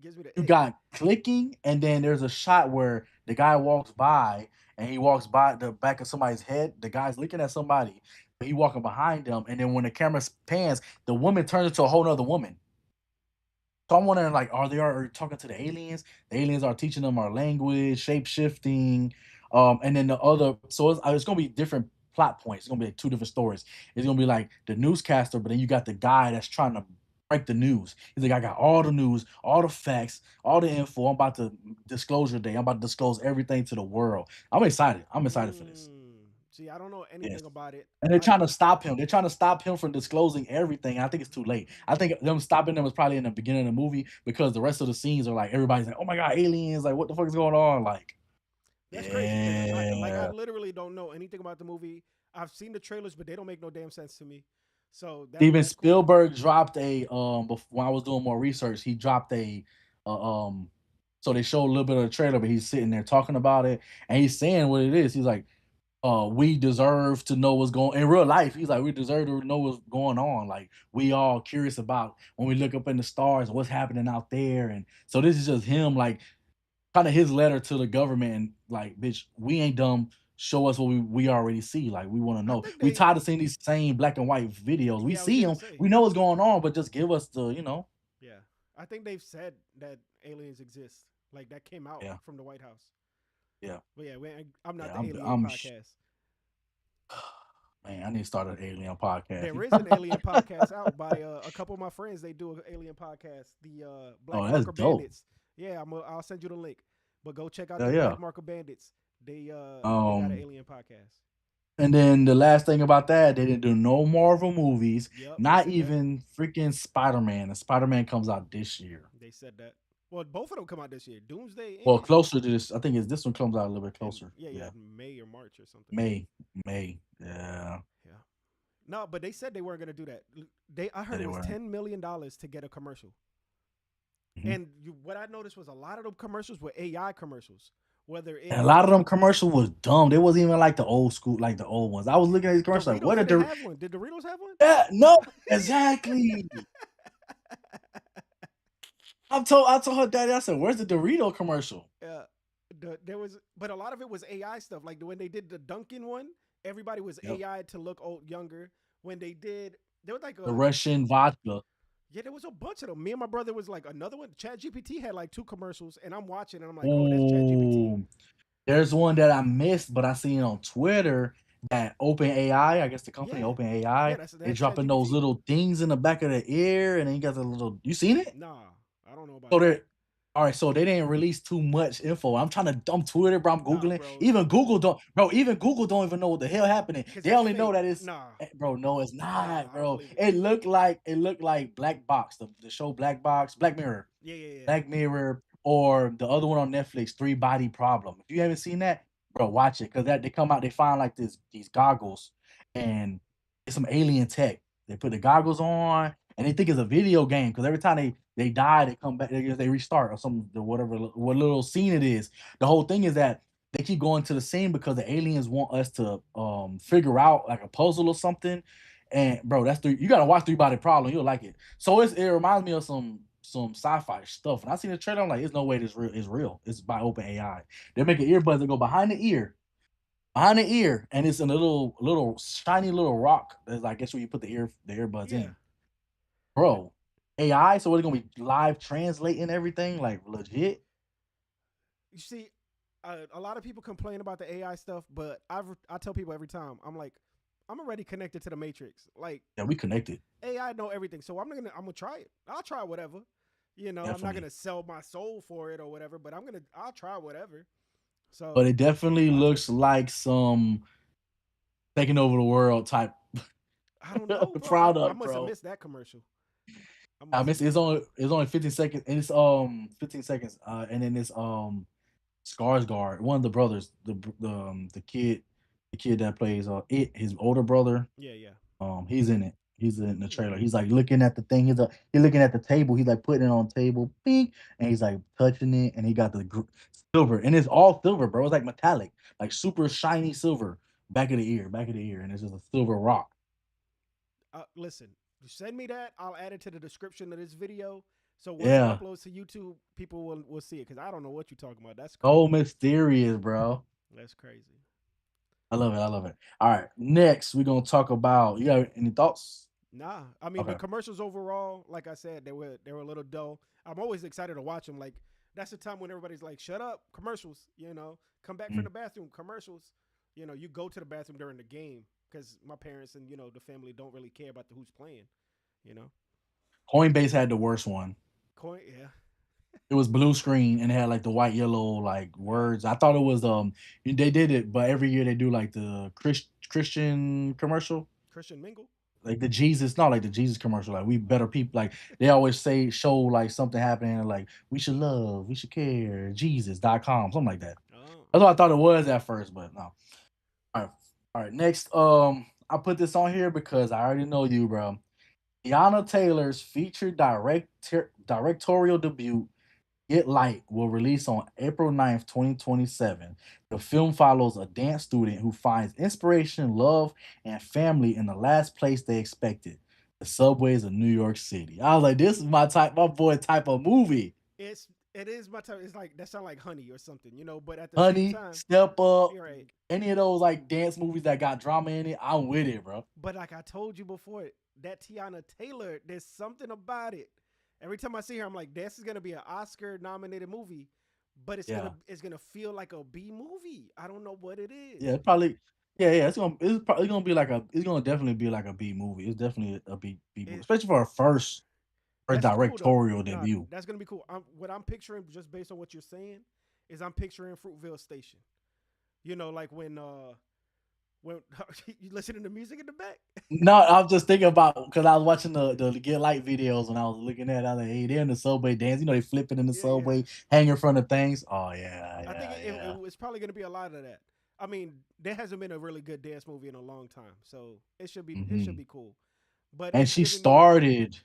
A: gives me the
B: You
A: ick.
B: got clicking, and then there's a shot where the guy walks by and he walks by the back of somebody's head. The guy's looking at somebody, but he walking behind them, and then when the camera pans, the woman turns into a whole nother woman. So I'm wondering, like, are talking to the aliens? The aliens are teaching them our language, shape shifting, and then the other. So it's gonna be different plot points. It's gonna be like two different stories. It's gonna be like the newscaster, but then you got the guy that's trying to break the news. He's like, I got all the news, all the facts, all the info. I'm about to disclosure day. I'm about to disclose everything to the world. I'm excited. I'm excited for this.
A: See, I don't know
B: Yes.
A: anything about it.
B: And they're
A: I
B: trying to stop him. They're trying to stop him from disclosing everything. I think it's too late. I think them stopping them was probably in the beginning of the movie because the rest of the scenes are like everybody's like, "Oh my god, aliens! Like, what the fuck is going on?" Like,
A: That's crazy because I
B: yeah.
A: literally don't know anything about the movie. I've seen the trailers, but they don't make no damn sense to me. So
B: Steven
A: that's cool.
B: Spielberg dropped when I was doing more research, he dropped so they showed a little bit of the trailer, but he's sitting there talking about it and he's saying what it is. He's like, we deserve to know what's going in real life. He's like, we deserve to know what's going on. Like, we all curious about when we look up in the stars, what's happening out there. And so this is just him, like, kind of his letter to the government, and like, bitch, we ain't dumb. Show us what we already see. Like, we want to
A: I
B: know.
A: think
B: We
A: they.
B: tired of seeing these same black and white videos. We
A: Yeah, I was
B: see
A: gonna
B: them.
A: say.
B: We know what's going on, but just give us the.
A: Yeah, I think they've said that aliens exist. Like that came out
B: Yeah,
A: from the White House.
B: yeah,
A: But yeah, I'm not
B: yeah.
A: the
B: I'm,
A: alien
B: I'm, sh-
A: podcast.
B: man. I need to start an alien podcast.
A: There is an alien podcast out by a couple of my friends. They do an alien podcast, the Black
B: Oh, that's
A: Marker
B: dope.
A: Bandits. Yeah, I'll send you the link. But go check out
B: Yeah,
A: the
B: yeah.
A: Black Marker Bandits. They got an
B: Um,
A: alien podcast.
B: And then the last thing about that, they didn't do no Marvel movies,
A: Yep, they
B: not
A: said that.
B: even freaking Spider-Man. And Spider-Man comes out this year.
A: They said that. Well, both of them come out this year.
B: Well,
A: Doomsday
B: closer to this. I think this one comes out a little bit
A: and
B: closer.
A: yeah,
B: Yeah.
A: May or March or something.
B: May. May. Yeah.
A: Yeah. No, but they said they weren't gonna do that. I
B: Yeah,
A: heard it
B: they
A: was
B: were.
A: $10 million to get a commercial.
B: Mhm.
A: And what I noticed was a lot of them commercials were AI commercials. Whether
B: And a
A: it
B: lot of them commercials was dumb. They wasn't even like the old school, like the old ones. I was looking at these commercials like,
A: Doritos
B: what are
A: didn't
B: the
A: have one. Did Doritos have one?
B: yeah, no, exactly. I told her daddy, I said, where's the Dorito commercial?
A: Yeah. There was, but a lot of it was AI stuff. Like when they did the Duncan one, everybody was
B: Yep.
A: AI to look old younger. When they did, there was like
B: The
A: a
B: Russian vodka.
A: yeah, there was a bunch of them. Me and my brother was like another one. Chat GPT had like two commercials, and I'm watching, and I'm like, oh, that's Chat GPT.
B: Ooh. There's one that I missed, but I seen on Twitter that OpenAI, I guess the company
A: Yeah, yeah,
B: OpenAI, they
A: that's Chat
B: dropping those
A: GPT.
B: little things in the back of the ear, and then you got the little. You seen it?
A: Nah, I don't know about
B: So
A: that.
B: they're all right. So they didn't release too much info. I'm trying to dump Twitter, bro. I'm
A: Nah,
B: googling.
A: bro,
B: Even Google don't, bro. Even Google don't even know what the hell happening.
A: because
B: They
A: that's
B: only know
A: fake.
B: that it's,
A: Nah,
B: bro. No, it's
A: nah,
B: not,
A: I don't
B: bro.
A: believe it.
B: It looked like Black Box, the show Black Box, Black Mirror.
A: Yeah, yeah, yeah.
B: Black Mirror, or the other one on Netflix, Three Body Problem. If you haven't seen that, bro, watch it because that they come out, they find like these goggles, and it's some alien tech. They put the goggles on, and they think it's a video game because every time they die, they come back, they restart or some whatever what little scene it is. The whole thing is that they keep going to the scene because the aliens want us to figure out like a puzzle or something. And bro, you gotta watch Three Body Problem. You'll like it. So it reminds me of some sci-fi stuff. And I seen the trailer, I'm like, there's no way this real is real. It's by OpenAI. They're making earbuds that go behind the ear, and it's in a little shiny little rock. That's I guess where you put the earbuds
A: Yeah.
B: in. Bro, AI, so what, gonna be live translating everything like legit?
A: You see, a lot of people complain about the AI stuff, but I tell people every time, I'm like, I'm already connected to the Matrix. Like
B: Yeah, we connected.
A: AI know everything, so I'm gonna try it. I'll try whatever. You know, I'm not
B: Definitely.
A: gonna sell my soul for it or whatever, but I'll try whatever.
B: But
A: So
B: it definitely
A: I'll
B: looks
A: test it.
B: like some taking over the world type
A: I don't know, bro. I
B: product,
A: must have
B: bro.
A: missed that commercial. I
B: I
A: must have
B: miss
A: missed that.
B: it's only 15 seconds, and it's 15 seconds, and then it's Skarsgård, one of the brothers, the kid that plays his older brother.
A: Yeah, yeah.
B: He's in it. He's in the
A: Hmm.
B: trailer. He's like looking at the thing. He's looking at the table. He's like putting it on the table, bing, and he's like touching it, and he got the silver, and it's all silver, bro. It's like metallic, like super shiny silver, back of the ear, and it's just a silver rock.
A: Listen, send me that. I'll add it to the description of this video. So once it
B: Yeah,
A: uploads to YouTube, people will see it because I don't know what you're talking about. That's
B: so
A: crazy.
B: mysterious, bro.
A: That's crazy.
B: I love it. I love it. All right, next we're gonna talk about. You got any thoughts?
A: Nah, I mean the
B: Okay.
A: commercials overall, like I said, they were a little dull. I'm always excited to watch them. Like that's the time when everybody's like, "Shut up, commercials." You know, come back from
B: Mm.
A: the bathroom, commercials. You know, you go to the bathroom during the game because my parents and the family don't really care about who's playing. You know,
B: Coinbase had the worst one.
A: coin, yeah,
B: It was blue screen and it had like the white yellow like
A: yeah.
B: words. I thought it was they did it, but every year they do like the Christian commercial,
A: Christian Mingle.
B: like the Jesus, not like the Jesus commercial. Like we better people. Like they always say, show like something happening, like we should love, we should care, Jesus.com, something like that.
A: Oh,
B: That's what I thought it was at first, but no. All right, all right. Next, I put this on here because I already know you, bro. Teyana Taylor's featured directorial debut Get Light will release on April 9th, 2027. The film follows a dance student who finds inspiration, love, and family in the last place they expected, the subways of New York City. I was like, this is my boy type of movie.
A: it is my time. It's like that sound like Honey or something, but at the same
B: Honey,
A: time,
B: Step Up,
A: you're right.
B: any of those like dance movies that got drama in it, I'm with it, bro.
A: But like I told you before, that Teyana Taylor, there's something about it. Every time I see her, I'm like, this is gonna be an Oscar nominated movie, but
B: Yeah.
A: it's gonna feel like a B movie. I don't know what it
B: Yeah,
A: is.
B: it's probably yeah, it's probably gonna be like it's gonna definitely be like a B movie. It's definitely a B movie,
A: It
B: especially for a first
A: that's cool though.
B: directorial
A: Nah,
B: debut.
A: that's gonna be cool. What I'm picturing, just based on what you're saying, is I'm picturing Fruitville Station. Like when you listening to music in the back.
B: No, I'm just thinking about because I was watching the Get Light videos when I was looking at it. I was like, hey, they're in the subway dance. You know, they flipping in the
A: Yeah, yeah.
B: subway, hanging in front of things. Oh yeah,
A: I think
B: yeah, yeah.
A: it's probably going to be a lot of that. I mean, there hasn't been a really good dance movie in a long time, so it should
B: Hmm.
A: be cool. But
B: And
A: it's
B: she
A: giving me
B: started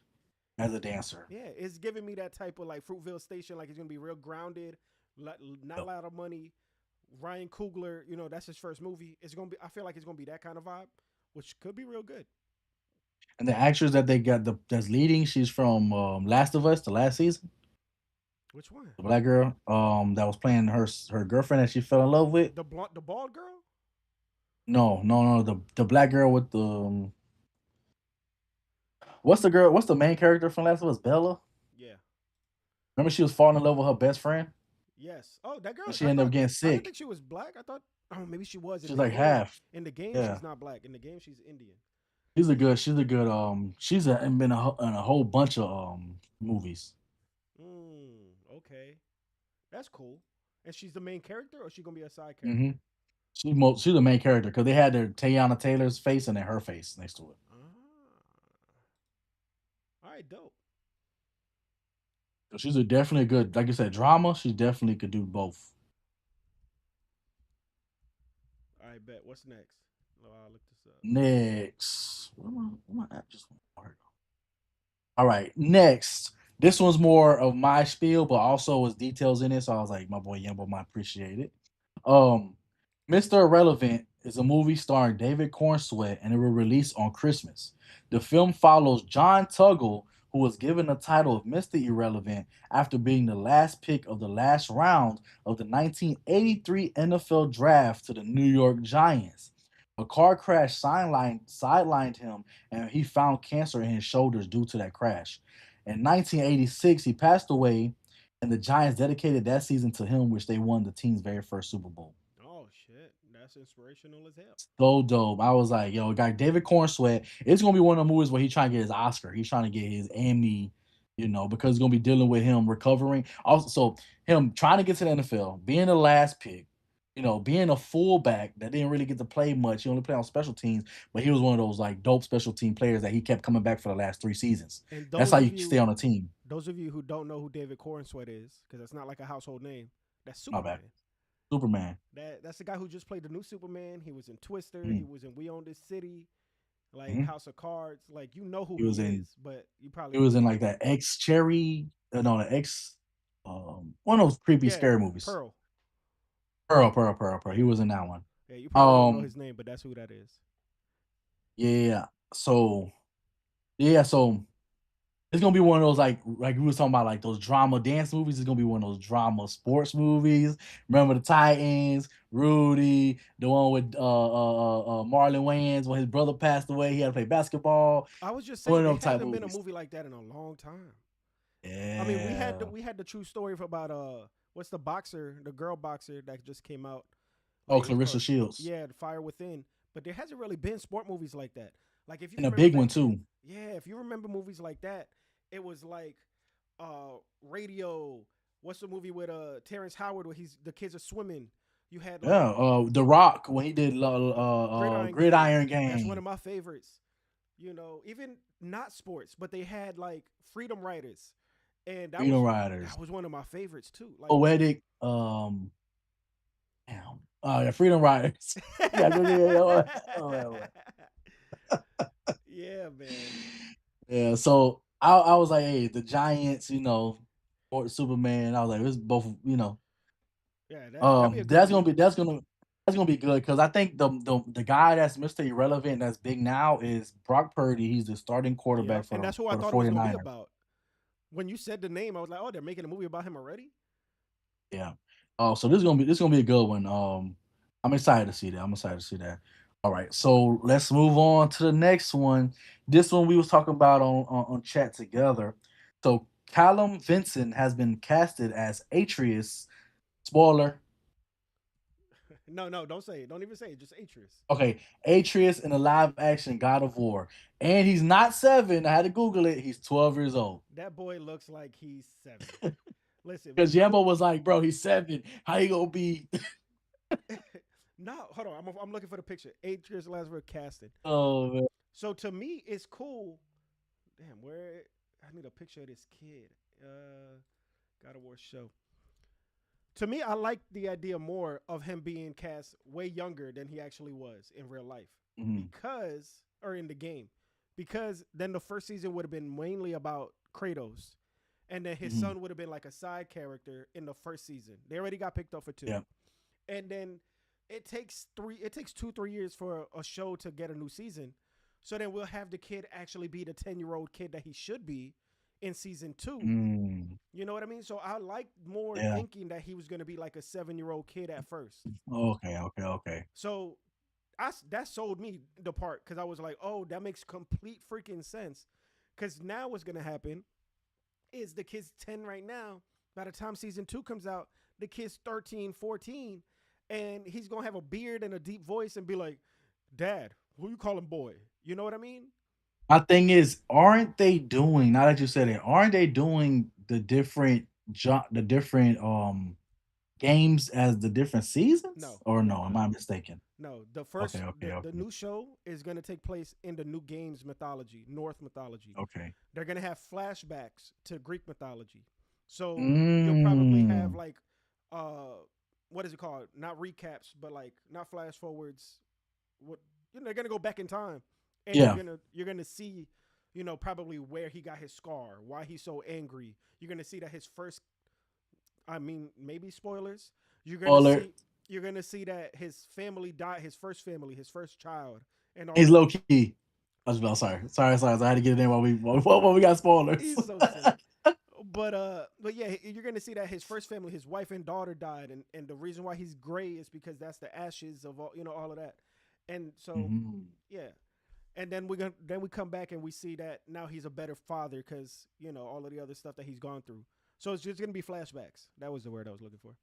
B: as a dancer.
A: yeah, it's giving me that type of like Fruitville Station, like it's going to be real grounded, not a
B: Yep.
A: lot of money. Ryan Coogler, that's his first movie. It's gonna be. I feel like it's gonna be that kind of vibe, which could be real good.
B: And the actress that they got that's leading, she's from Last of Us, the last season.
A: Which one?
B: The black girl, that was playing her girlfriend that she fell in love with.
A: The bald girl?
B: No, no, no. The black girl with the what's the girl? What's the main character from Last of Us? Bella.
A: Yeah.
B: Remember she was falling in love with her best friend,
A: Yes. Oh, that
B: and
A: girl.
B: she ended up getting
A: I didn't
B: sick.
A: think she was black. I thought. Oh, maybe she was in
B: She's
A: the
B: like
A: game.
B: half.
A: In the game,
B: Yeah,
A: she's not black. In the game, she's Indian.
B: she's been in a whole bunch of movies.
A: Okay. That's cool. And she's the main character, or is she gonna be a side
B: Hmm
A: character?
B: She's the main character because they had their Teyana Taylor's face and then her face next to it.
A: Ah. All right. Dope.
B: So she's definitely a good, like you said, drama. She definitely could do both.
A: All right. Bet. What's next? Oh, I'll look this up.
B: Next, what am I just all right, next. This one's more of my spiel, but also was details in it. So I was like, my boy Yambo might appreciate it. Um, Mr. Irrelevant is a movie starring David Corenswet, and it will release on Christmas. The film follows John Tuggle, who was given the title of Mr. Irrelevant after being the last pick of the last round of the 1983 NFL Draft to the New York Giants. A car crash sidelined him, and he found cancer in his shoulders due to that crash. In 1986, he passed away, and the Giants dedicated that season to him, which they won the team's very first Super Bowl.
A: Oh shit. That's inspirational as hell.
B: So dope. I was like, yo, guy David Cornsweat, it's gonna be one of the movies where he's trying to get his Oscar. He's trying to get his Emmy, because it's gonna be dealing with him recovering. Also, so him trying to get to the NFL, being the last pick, being a fullback that didn't really get to play much. He only played on special teams, but he was one of those like dope special team players that he kept coming back for the last 3 seasons.
A: And
B: That's how you stay on a team.
A: those of you who don't know who David Corenswet is, because it's not like a household name, that's
B: My bad.
A: Superman.
B: Superman.
A: That's the guy who just played the new Superman. He was in Twister. He
B: Mhm,
A: was in We Own This City, like
B: mhm.
A: House of Cards. Like you know who
B: He
A: he
B: was in
A: is, but you probably
B: It
A: don't
B: was in
A: know.
B: like that X Cherry, no, the X, one of those creepy
A: Yeah,
B: scary movies.
A: Pearl.
B: Pearl, Pearl, Pearl, Pearl. He was in that one.
A: Yeah, you probably don't know
B: Um,
A: his name, but that's who that is.
B: yeah. So yeah, so it's gonna be one of those like we were talking about like those drama dance movies. It's gonna be one of those drama sports movies. Remember the Titans, Rudy, the one with Marlon Wayans when his brother passed away. He had to play basketball.
A: I was just
B: One
A: saying
B: of
A: there
B: them type
A: hasn't been a
B: movies.
A: movie like that in a long time. I mean,
B: Yeah.
A: we had the true story about what's the boxer, the girl boxer that just came out.
B: Oh,
A: Like it was
B: Clarissa
A: called,
B: Shields.
A: yeah, The Fire Within. But there hasn't really been sport movies like that. Like if you
B: And a
A: remember
B: big one
A: back then,
B: too.
A: yeah, if you remember movies like that, it was like Radio. What's the movie with Terrence Howard where the kids are swimming? You had like
B: Yeah. The Rock when he did
A: Gridiron Gang.
B: Gridiron
A: That's one of
B: Gang.
A: my favorites. Even not sports, but they had like Freedom Riders, and
B: Freedom
A: that
B: Riders.
A: was one of my favorites too. Like,
B: Poetic. Damn. Oh yeah, Freedom Riders. Yeah, go get oh,
A: yeah, man.
B: yeah. So I was like, hey, the Giants, or Superman. I was like, it's both.
A: Yeah, that'd be a good
B: That's gonna
A: movie.
B: be that's gonna be good because I think the guy that's Mr. Irrelevant that's big now is Brock Purdy. He's the starting
A: Yep,
B: quarterback
A: and that's who I
B: for the
A: thought it was gonna be
B: 49ers.
A: about. When you said the name, I was like, oh, they're making a movie about him already.
B: Yeah. Oh, so this gonna be a good one. I'm excited to see that. I'm excited to see that. All right, so let's move on to the next one. This one we was talking about on chat together. So Callum Vinson has been casted as Atreus. Spoiler.
A: No, no, don't say it. Don't even say it. Just Atreus.
B: Okay, Atreus in a live action God of War, and he's not 7. I had to Google it. He's 12 years old.
A: That boy looks like he's 7. Listen,
B: Because Yambo was like, bro, he's 7. How you gonna be?
A: no, hold on. I'm looking for the picture. Atreus Lazarus casting.
B: Oh man.
A: So to me, it's cool. Damn, where I need a picture of this kid. God of War show. To me, I like the idea more of him being cast way younger than he actually was in real life,
B: Mhm,
A: or in the game, because then the first season would have been mainly about Kratos, and then his
B: mhm.
A: son would have been like a side character in the first season. They already got picked up for two,
B: Yeah.
A: and then it takes 2-3 years for a show to get a new season. So then we'll have the kid actually be the 10-year-old kid that he should be in season 2.
B: Mm,
A: You know what I mean? So I liked more
B: yeah.
A: thinking that he was going to be like a 7-year-old kid at first.
B: Okay. Okay. Okay.
A: So that sold me the part because I was like, oh, that makes complete freaking sense. Because now what's going to happen is the kid's 10 right now. By the time season 2 comes out, the kid's 13, 14, and he's going to have a beard and a deep voice and be like, Dad, who you calling boy? You know what I mean?
B: My thing is, aren't they doing? Now that you said it, aren't they doing the different games as the different seasons?
A: No,
B: Or
A: they're
B: no? Am
A: not.
B: I mistaken?
A: No,
B: Okay. Okay.
A: the
B: Okay.
A: new show is going to take place in the new games mythology, North mythology.
B: Okay.
A: They're going to have flashbacks to Greek mythology. So you'll probably have
B: Mm.
A: like uh what is it called? Not recaps, but like not flash forwards. What they're going to go back in time and
B: Yeah.
A: you're going to see probably where he got his scar, why he's so angry. You're going to see that his first I mean, maybe spoilers. You're gonna
B: Spoiler.
A: see you're gonna see that his family died, his first family, his first child, and all
B: He's
A: of that.
B: low key. I was well, sorry. I had to get it in while we got spoilers.
A: He's so silly. But yeah, you're gonna see that his first family, his wife and daughter died, and the reason why he's gray is because that's the ashes of all of that, and so
B: Mhm.
A: yeah, and then we come back and we see that now he's a better father because all of the other stuff that he's gone through. So it's just gonna be flashbacks. That was the word I was looking for.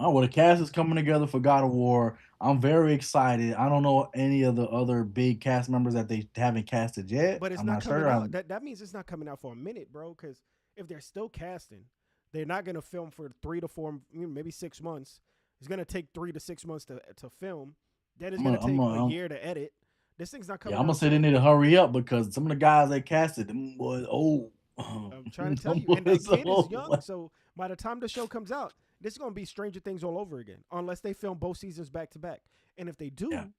B: Oh, well, the cast is coming together for God of War. I'm very excited. I don't know any of the other big cast members that they haven't casted yet.
A: But it's
B: I'm
A: not
B: not
A: coming
B: sure.
A: out. That means it's not coming out for a minute, bro. Because if they're still casting, they're not gonna film for 3 to 4, maybe 6 months. It's gonna take 3 to 6 months to film. Then it's gonna take a year to edit. This thing's not
B: Yeah,
A: coming
B: I'm
A: out
B: gonna say they
A: until
B: need to hurry up because some of the guys they casted, them boys old.
A: I'm trying to tell
B: Them
A: you. And that
B: boys
A: kid is young,
B: old.
A: so by the time the show comes out, this is gonna be Stranger Things all over again, unless they film both seasons back to back. And if they
B: Yeah.
A: do,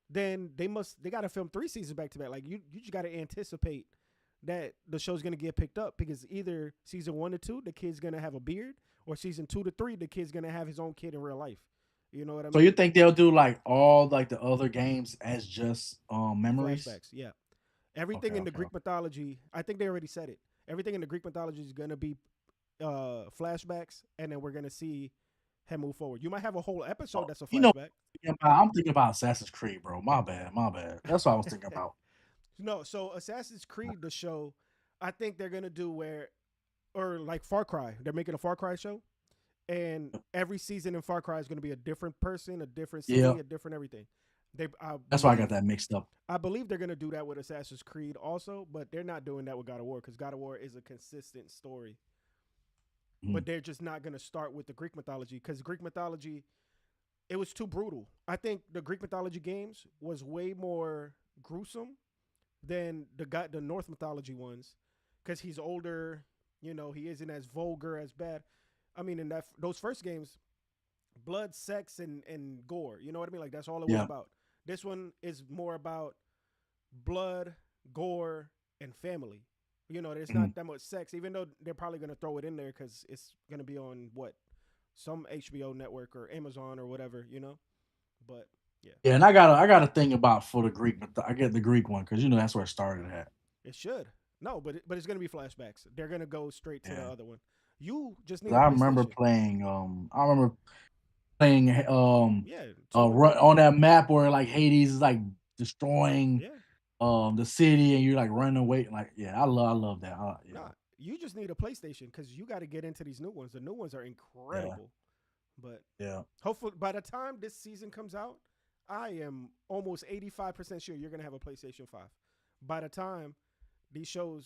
A: then they gotta film 3 seasons back to back. Like you just gotta anticipate that the show's gonna get picked up because either season 1 to 2, the kid's gonna have a beard, or season 2 to 3, the kid's gonna have his own kid in real life. You know what I
B: So you
A: mean?
B: think they'll do like all like the other games as just memories?
A: Flashbacks, yeah.
B: Okay,
A: Everything in the
B: okay,
A: Greek
B: okay.
A: mythology, I think they already said it. Everything in the Greek mythology is gonna be flashbacks, and then we're gonna see him move forward. You might have a whole
B: Oh,
A: episode that's a
B: you know,
A: flashback.
B: I'm thinking about Assassin's Creed, bro. My bad, my bad. That's what I was thinking about.
A: No, so Assassin's Creed, the show, I think they're gonna do or like Far Cry. They're making a Far Cry show, and every season in Far Cry is going to be a different person, a different
B: Yeah,
A: city, a different everything. They, I
B: that's why I got
A: believe,
B: that mixed up.
A: I believe they're going to do that with Assassin's Creed also, but they're not doing that with God of War because God of War is a consistent story.
B: Mhm.
A: But they're just not going to start with the Greek mythology because Greek mythology it was too brutal. I think the Greek mythology games was way more gruesome than the North mythology ones because he's older. He isn't as vulgar as bad. I mean, in those first games, blood, sex, and gore. You know what I mean? Like that's all it was
B: Yeah.
A: about. This one is more about blood, gore, and family. There's
B: Mhm.
A: not that much sex, even though they're probably gonna throw it in there because it's gonna be on some HBO network or Amazon or whatever. But yeah,
B: Yeah, and I got a thing about for the Greek, but I get the Greek one because that's where it started at.
A: it should. No, but it's gonna be flashbacks. They're gonna go straight to the
B: Yeah,
A: other one. You just
B: 'cause
A: need a PlayStation.
B: I remember playing
A: Yeah, 2 and 3.
B: run on that map where like Hades is like destroying
A: Yeah.
B: the city and you're like running away. Like yeah, I love that.
A: Nah, you just need a PlayStation because you got to get into these new ones. The new ones are
B: Yeah,
A: incredible. But
B: yeah.
A: hopefully, by the time this season comes out, I am almost 85% sure you're gonna have a PlayStation 5. By the time the show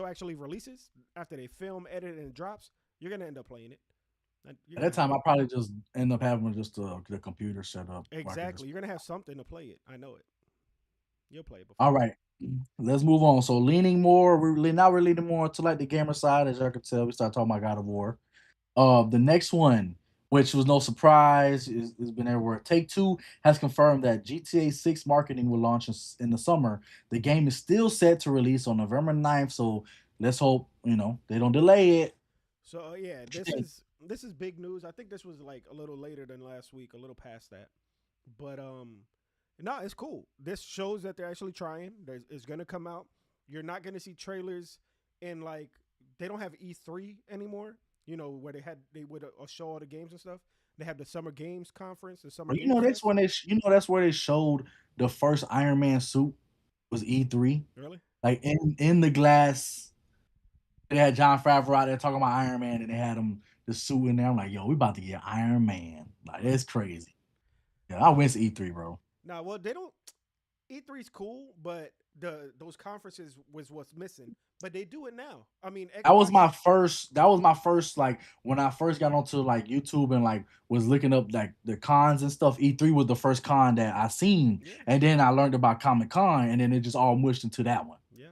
A: actually releases, after they film, edit, and it drops, you're gonna end up playing it. And you're
B: At
A: gonna
B: that
A: have
B: time,
A: it.
B: I probably just end up having just the computer set up where I can just.
A: Exactly. You're gonna have something to play it. I know it. You'll play it
B: All
A: before.
B: right, let's move on. So leaning more, now we're leaning more to like the gamer side, as y'all can tell. We start talking about God of War. The next one, which was no surprise, has been everywhere. Take Two has confirmed that GTA 6 marketing will launch in the summer. The game is still set to release on November 9th, so let's hope they don't delay it.
A: So yeah,
B: What you
A: this
B: think?
A: is this is big news. I think this was like a little later than last week, a little past that. But no, it's cool. This shows that they're actually trying. It's gonna come out. You're not gonna see trailers in like they don't have E3 anymore. You know where they would show all the games and stuff. They have the Summer Games Conference, the Summer
B: But
A: Games
B: that's
A: Fest.
B: when that's where they showed the first Iron Man suit was E3.
A: Really?
B: Like in the glass, they had John Favreau out there talking about Iron Man, and they had him the suit in there. I'm like, yo, we about to get Iron Man. Like
A: Right.
B: it's crazy. Yeah, I
A: Nah.
B: went to E3, bro.
A: Nah. Well, they don't. E3's cool, but those conferences was what's missing. But they do it now. I mean,
B: That was
A: Xbox.
B: my first. That was my first. Like when I first got onto like YouTube and like was looking up like the cons and stuff. E3 was the first con that I seen,
A: Yeah.
B: and then I learned about Comic Con, and then it just all mushed into that one.
A: Yeah.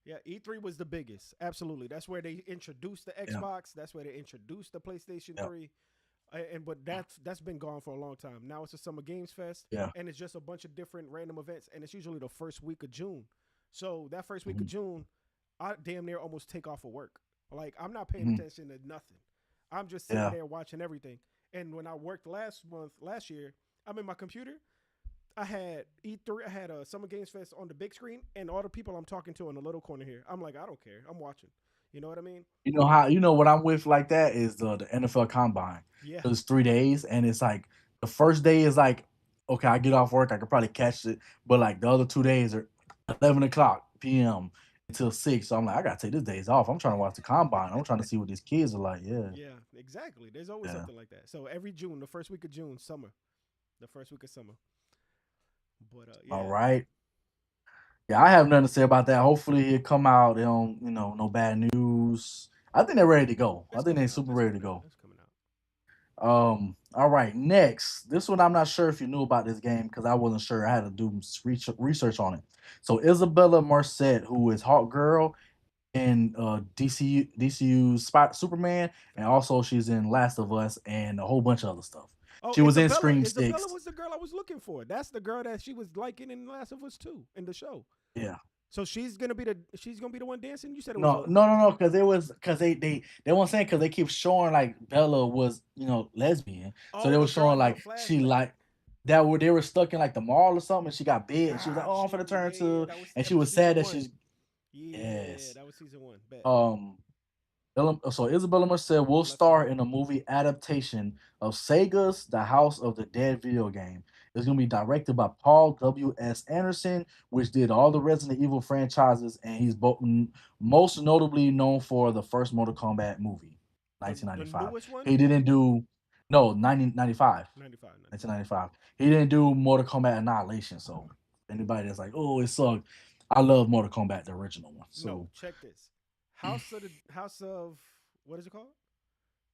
A: Yeah, E3 was the biggest. Absolutely. That's where they introduced the
B: Yeah,
A: Xbox. That's where they introduced the PlayStation
B: yeah,
A: 3. And but that's been gone for a long time. Now it's a Summer Games Fest
B: yeah.
A: and it's just a bunch of different random events and it's usually the first week of June. So that first week of
B: Mhm,
A: June, I damn near almost take off of work. Like I'm not paying
B: mhm,
A: attention to nothing. I'm just sitting
B: yeah.
A: there watching everything. And when I worked last year, I'm in my computer. I had E3, I had a Summer Games Fest on the big screen, and all the people I'm talking to in the little corner here. I'm like, I don't care. I'm watching. You know what I mean?
B: What I'm with like that is the NFL Combine.
A: Yeah.
B: It's 3 days, and it's like the first day is like, okay, I get off work, I could probably catch it, but like the other 2 days are 11 o'clock p.m. until 6. So I'm like, I gotta take this days off. I'm trying to watch the combine. I'm trying to see what these kids are like. Yeah,
A: Yeah, exactly. There's always
B: yeah.
A: something like that. So every June, the first week of June, summer, the first week of summer. But
B: All
A: yeah,
B: right. Yeah, I have nothing to say about that. Hopefully it come out. They don't, no bad news. I think they're ready to go. I
A: it's
B: think they're
A: coming out.
B: super
A: It's
B: ready to
A: coming out.
B: go.
A: It's coming out.
B: All right, next. This one I'm not sure if you knew about this game because I wasn't sure. I had to do some research on it. So Isabella Merced, who is Hawk Girl in DCU Spot Superman, and
A: Facts.
B: also she's in Last of Us and a whole bunch of other stuff.
A: Oh,
B: She was in
A: Isabella.
B: Scream
A: Isabella
B: 6.
A: was the girl I was looking for. That's the girl that she was liking in Last of Us 2 in the show.
B: Yeah.
A: So she's gonna be the one dancing. You said it was
B: No,
A: a
B: no, no, no, because it was because they weren't saying because they keep showing like Bella was lesbian, so they
A: oh
B: were
A: the girl
B: showing
A: in the
B: like she
A: flashback.
B: like that were they were stuck in like the mall or something, and she got bit, and she was like, "Oh,
A: Got
B: I'm gonna
A: you.
B: turn
A: Yeah, yeah.
B: to," and
A: That
B: she
A: was
B: was sad
A: season
B: that
A: one.
B: she's
A: Yeah,
B: yes.
A: that was season one. Bet.
B: Um, so Isabella Merced will
A: Let's go.
B: star in a movie adaptation of Sega's The House of the Dead video game. It's going to be directed by Paul W.S. Anderson, which did all the Resident Evil franchises, and he's most notably known for the first Mortal Kombat movie,
A: The
B: 1995.
A: newest one.
B: He didn't do no 1995,
A: 95, 95.
B: 1995. He didn't do Mortal Kombat Annihilation. So anybody that's like, oh, it sucked. I love Mortal Kombat, the original one.
A: No,
B: So
A: check this. House of what is it called?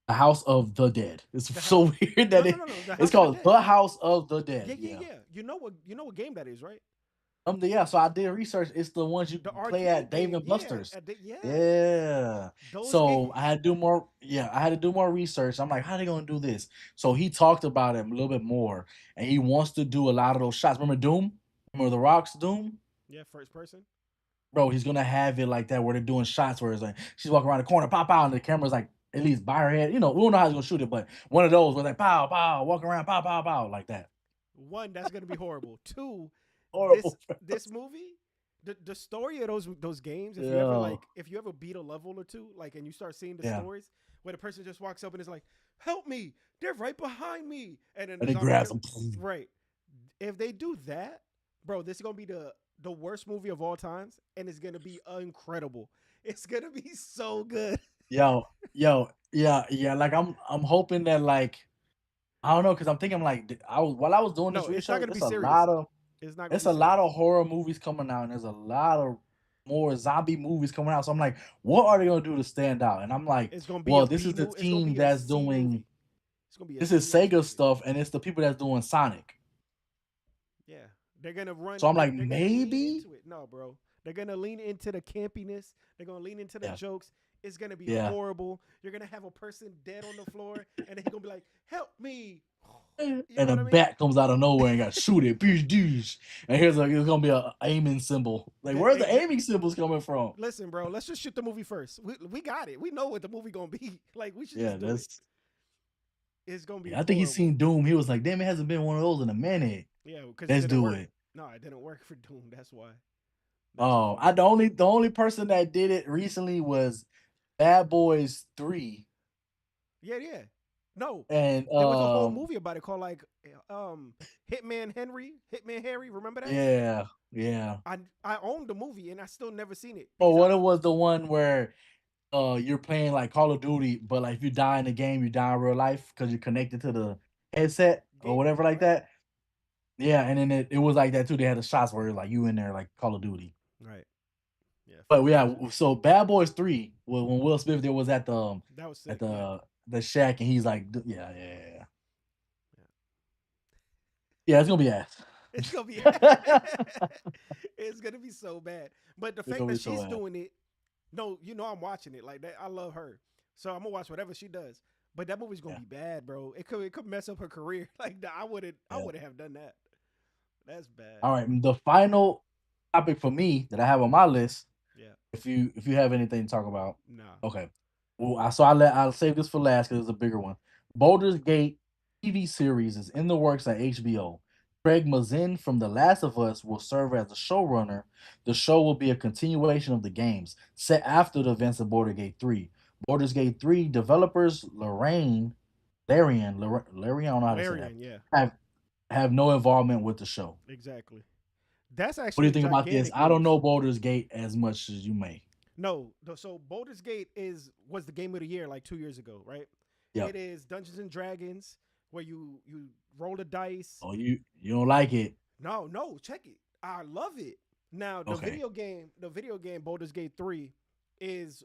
B: The House of the Dead. It's
A: The house.
B: so weird
A: No,
B: that
A: no, no, no. The
B: it's
A: House of the
B: called
A: Dead.
B: The House of the Dead.
A: Yeah, yeah,
B: Yeah.
A: yeah. You know what game that is, right?
B: Yeah, so I did research. It's the ones you
A: The
B: play
A: arcade
B: at Dave
A: game.
B: and
A: Yeah,
B: Buster's.
A: yeah.
B: Yeah.
A: Those
B: So
A: games.
B: I had to do more. Yeah, I had to do more research. I'm like, how they gonna do this? So he talked about it a little bit more, and he wants to do a lot of those shots. Remember Doom? Remember the Rock's Doom?
A: Yeah, first person.
B: Bro, he's gonna have it like that where they're doing shots where it's like she's walking around the corner, pop out, and the camera's like at least by her head. We don't know how he's gonna shoot it, but one of those where like pow, pow, walking around, pow, pow, pow, like that.
A: One, that's gonna be horrible. Two, this
B: Horrible.
A: this movie, the story of those games.
B: Yeah.
A: If you ever beat a level or two, like, and you start seeing the
B: Yeah.
A: stories where the person just walks up and is like, "Help me! They're right behind me," and then the
B: And he
A: zombie
B: grabs
A: kill.
B: him.
A: Right. If they do that, bro, this is gonna be the worst movie of all times, and it's gonna be incredible. It's gonna be so good.
B: Yo, yeah, yeah. Like I'm hoping that like I don't know because I'm thinking like while I was doing this
A: No, it's not
B: research,
A: gonna be serious. It's not gonna
B: it's
A: be
B: a lot
A: serious.
B: of horror movies coming out, and there's a lot of more zombie movies coming out. So I'm like, what are they gonna do to stand out? And I'm like,
A: It's gonna be a
B: well, this
A: B
B: is the
A: movie. It's gonna
B: team
A: be a
B: that's
A: C
B: doing
A: movie. It's gonna be a
B: this is
A: C action
B: Sega
A: movie.
B: stuff, and it's the people that's doing Sonic.
A: Yeah, they're gonna run.
B: So I'm like,
A: They're gonna lean
B: maybe,
A: into it. No, bro, they're gonna lean into the campiness. They're gonna lean into the
B: yeah,
A: jokes. It's gonna be
B: yeah.
A: horrible. You're gonna have a person dead on the floor, and then he's gonna be like, "Help me!" You know
B: And a
A: what I mean?
B: bat comes out of nowhere and got shoot it, pew, douche. And here's like it's gonna be a aiming symbol. Like, where's the aiming symbols coming from?
A: Listen, bro. Let's just shoot the movie first. We got it. We know what the movie gonna be. Like, we should
B: Yeah,
A: just do it.
B: that's
A: It's gonna be
B: yeah. I think he's seen
A: horrible.
B: Doom. He was like, damn, it hasn't been one of those in a minute.
A: Yeah, because it
B: Let's
A: didn't
B: do
A: work.
B: it.
A: No, it didn't work for Doom. That's why. That's
B: I
A: funny.
B: the only person that did it recently was Bad Boys 3.
A: Yeah, yeah. No,
B: And
A: there was a whole movie about it called like Hitman Harry. Remember that?
B: yeah, yeah.
A: I owned the movie and I still never seen it
B: Or
A: because
B: what it was the one where you're playing like Call of Duty, but like if you die in the game, you die in real life because you're connected to the headset or
A: game
B: whatever
A: mode,
B: like
A: right?
B: that. Yeah, and then it was like that too. They had the shots where like you in there like Call of Duty.
A: Right. Yeah,
B: But
A: funny
B: yeah,
A: shit.
B: so Bad Boys 3, when Will Smith there was
A: That was
B: at
A: sick. Yeah.
B: the shack and he's like, yeah, yeah, yeah, yeah.
A: Yeah.
B: Yeah, it's gonna be ass.
A: It's gonna be it's gonna be so bad. But the
B: It's
A: fact
B: gonna
A: that
B: be so
A: she's
B: ass.
A: doing it, no, I'm watching it like that. I love her, so I'm gonna watch whatever she does. But that movie's gonna
B: Yeah,
A: be bad, bro. It could mess up her career. Like I
B: yeah.
A: wouldn't have done that. That's bad.
B: All right, the final topic for me that I have on my list.
A: Yeah.
B: If you have anything to talk about,
A: Nah.
B: okay. Well, I'll save this for last because it's a bigger one. Baldur's Gate TV series is in the works at HBO. Craig Mazin from The Last of Us will serve as the showrunner. The show will be a continuation of the games set after the events of Baldur's Gate 3. Baldur's Gate 3 developers Larian, I don't know how to say that,
A: Larian. Yeah.
B: have no involvement with the show.
A: Exactly. That's
B: What do you
A: actually
B: think about this?
A: gigantic
B: I don't
A: news.
B: know Baldur's Gate as much as you may.
A: So Baldur's Gate was the game of the year like 2 years ago, right?
B: Yep.
A: It is Dungeons and Dragons where you roll the dice.
B: Oh, you don't like it?
A: No, no, check it. I love it. Now
B: Okay.
A: the video game Baldur's Gate 3 is